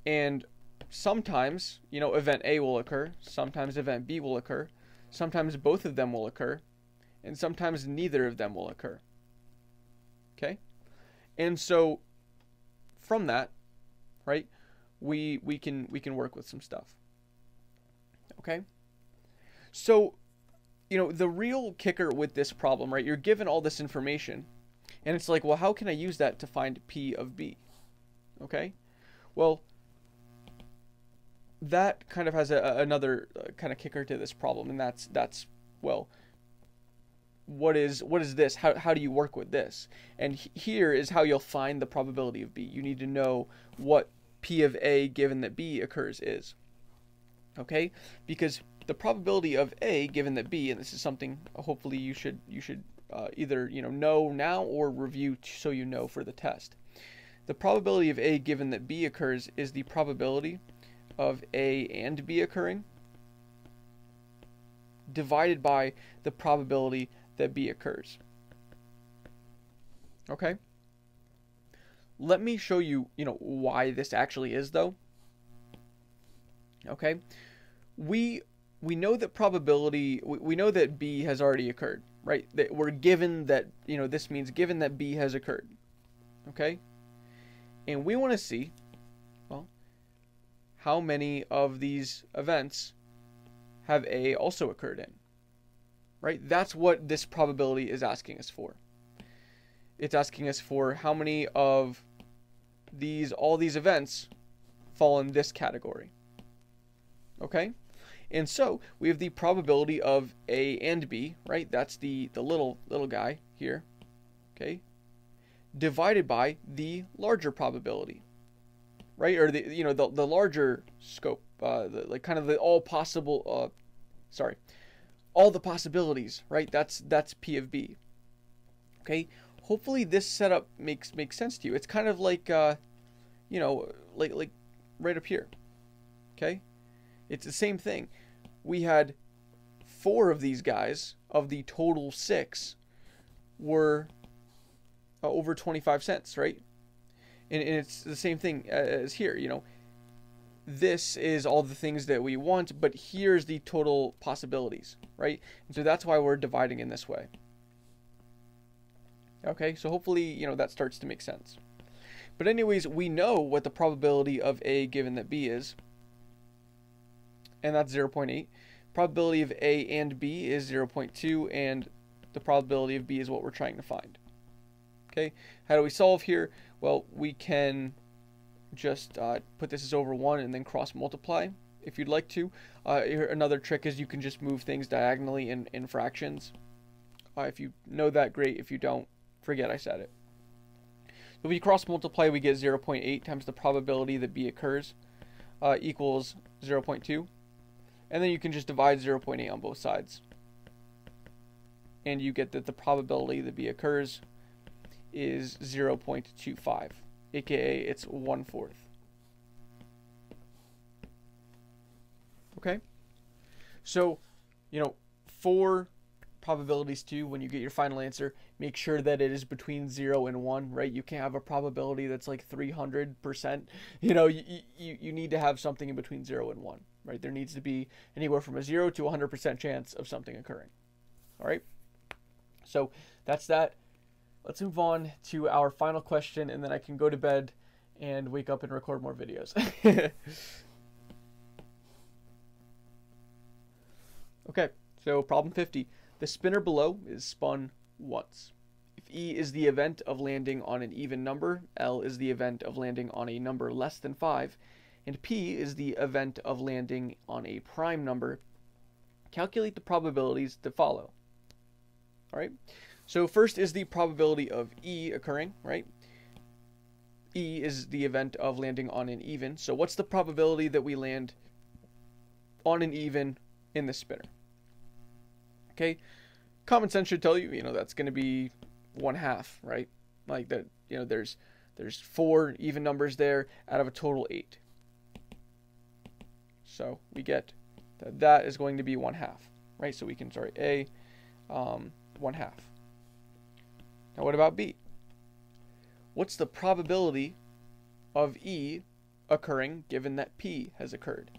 And sometimes, you know, event A will occur. Sometimes event B will occur. Sometimes both of them will occur. And sometimes neither of them will occur, okay? And so from that, right, we can work with some stuff. Okay? So, you know, the real kicker with this problem, right? You're given all this information and it's like, well, how can I use that to find P of B? Okay? Well, that kind of has another kind of kicker to this problem, and that's well, what is this? How do you work with this? And here is how you'll find the probability of B. You need to know what P of A given that B occurs is. Okay? Because the probability of A given that B, and this is something hopefully you should either know now or review so you know for the test. The probability of A given that B occurs is the probability of A and B occurring divided by the probability that B occurs. Okay? Let me show you, why this actually is though. Okay? We know that probability, we know that B has already occurred, right? That we're given that, this means given that B has occurred. Okay? And we want to see, well, how many of these events have A also occurred in. Right? That's what this probability is asking us for. It's asking us for how many of all these events fall in this category. Okay? And so we have the probability of A and B, right? That's the little guy here. Okay? Divided by the larger probability. Right? Or the larger scope, like kind of the all possible all the possibilities, right? That's P of B. Okay? Hopefully this setup makes sense to you. It's kind of like like right up here. Okay? It's the same thing. We had 4 of these guys of the total 6 were over 25 cents, right? And it's the same thing as here, This is all the things that we want, but here's the total possibilities, right? And so that's why we're dividing in this way. Okay, so hopefully, that starts to make sense. But anyways, we know what the probability of A given that B is, and that's 0.8. Probability of A and B is 0.2, and the probability of B is what we're trying to find. Okay, how do we solve here? Well, we can just put this as over 1 and then cross multiply if you'd like to. Another trick is you can just move things diagonally in fractions. If you know that, great. If you don't, forget I said it. So if we cross multiply, we get 0.8 times the probability that B occurs equals 0.2. And then you can just divide 0.8 on both sides. And you get that the probability that B occurs is 0.25. AKA it's 1/4. Okay? So, for probabilities too. When you get your final answer, make sure that it is between 0 and 1, right? You can't have a probability that's like 300%. You know, you need to have something in between 0 and 1, right? There needs to be anywhere from a 0 to 100% chance of something occurring. All right? So that's that. Let's move on to our final question, and then I can go to bed and wake up and record more videos. Okay, so problem 50. The spinner below is spun once. If E is the event of landing on an even number, L is the event of landing on a number less than 5, and P is the event of landing on a prime number, calculate the probabilities that follow. All right, so first is the probability of E occurring, right? E is the event of landing on an even. So what's the probability that we land on an even in the spinner? Okay, common sense should tell you, that's going to be 1/2, right? Like that, there's 4 even numbers there out of a total 8. So we get that is going to be 1/2, right? So we can, A, 1/2. Now what about B? What's the probability of E occurring given that P has occurred?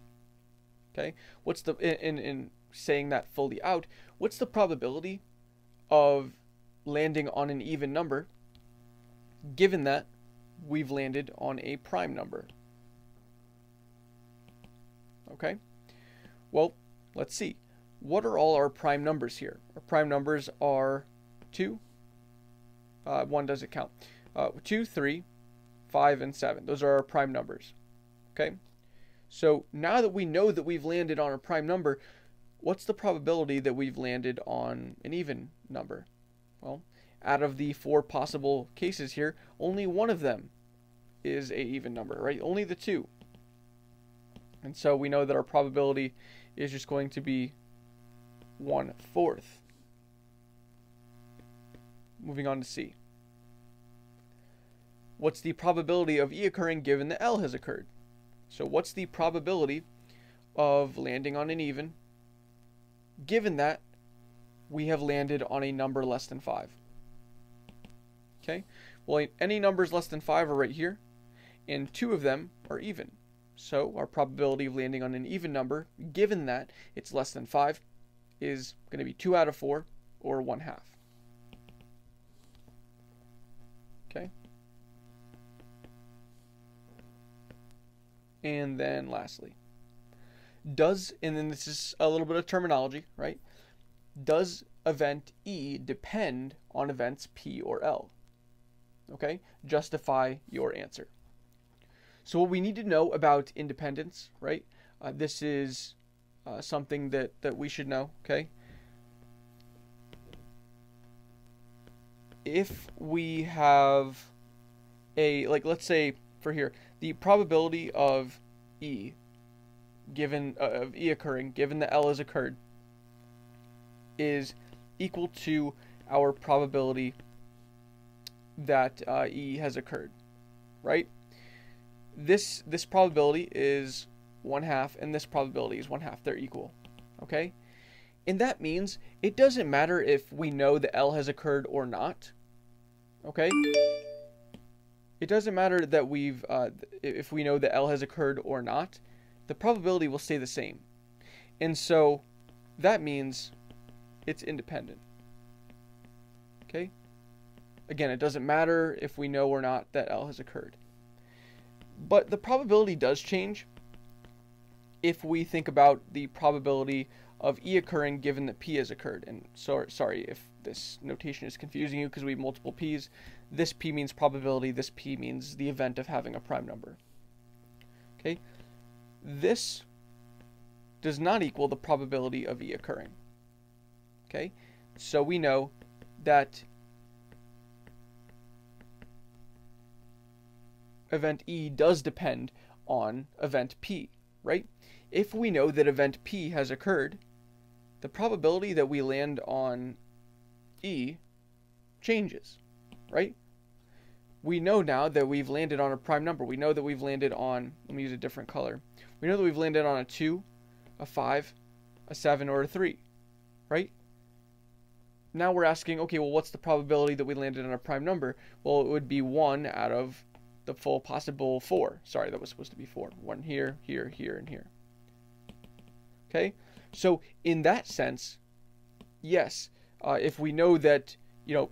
Okay, what's the, in saying that fully out, what's the probability of landing on an even number given that we've landed on a prime number? Okay, well, let's see. What are all our prime numbers here? Our prime numbers are 2, 1 doesn't count, 2, 3, 5, and 7. Those are our prime numbers. Okay, so now that we know that we've landed on a prime number, what's the probability that we've landed on an even number? Well, out of the 4 possible cases here, only one of them is a even number, right? Only the 2. And so we know that our probability is just going to be 1/4. Moving on to C. What's the probability of E occurring given that L has occurred? So what's the probability of landing on an even given that we have landed on a number less than 5? Okay, well, any numbers less than 5 are right here, and 2 of them are even. So our probability of landing on an even number, given that it's less than 5, is going to be 2 out of 4, or 1/2. Okay. And then lastly, and then this is a little bit of terminology, right? Does event E depend on events P or L? Okay, justify your answer. So what we need to know about independence, right? This is something that we should know, okay? If we have let's say for here, the probability of E occurring, given that L has occurred, is equal to our probability that E has occurred, right? This probability is 1/2, and this probability is 1/2. They're equal, okay? And that means it doesn't matter if we know that L has occurred or not, okay? It doesn't matter that if we know that L has occurred or not, the probability will stay the same. And so that means it's independent. Okay? Again, it doesn't matter if we know or not that L has occurred. But the probability does change if we think about the probability of E occurring given that P has occurred. And so, sorry if this notation is confusing you because we have multiple P's. This P means probability, this P means the event of having a prime number. Okay? This does not equal the probability of E occurring. Okay? So we know that event E does depend on event P, right? If we know that event P has occurred, the probability that we land on E changes, right? We know now that we've landed on a prime number. We know that we've landed on, let me use a different color. We know that we've landed on a 2, a 5, a 7, or a 3, right? now we're asking, okay, well, what's the probability that we landed on a prime number? Well, it would be 1 out of the full possible 4. Sorry, that was supposed to be 4. 1 here, here, here, and here. Okay, so in that sense, yes, if we know that,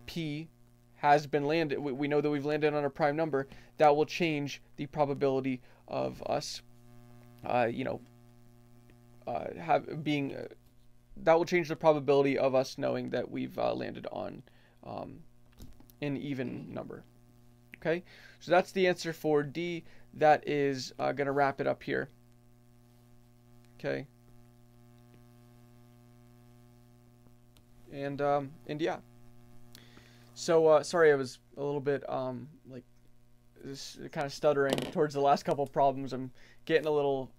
P has been landed, we know that we've landed on a prime number, that will change the probability of us, that will change the probability of us knowing that we've landed on an even number. Okay, so that's the answer for D. That is going to wrap it up here. Okay. And yeah. So sorry, I was a little bit like this kind of stuttering towards the last couple problems. I'm getting a little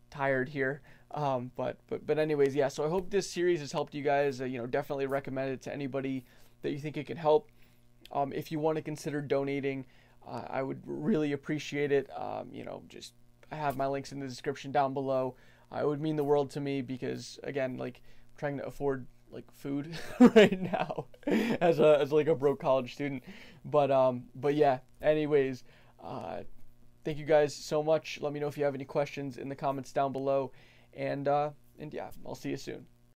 tired here. But anyways, yeah. So I hope this series has helped you guys. Definitely recommend it to anybody that you think it can help. If you want to consider donating, I would really appreciate it. Just I have my links in the description down below. It would mean the world to me because, again, like I'm trying to afford like food right now as like a broke college student. But yeah. Anyways, thank you guys so much. Let me know if you have any questions in the comments down below, and yeah, I'll see you soon.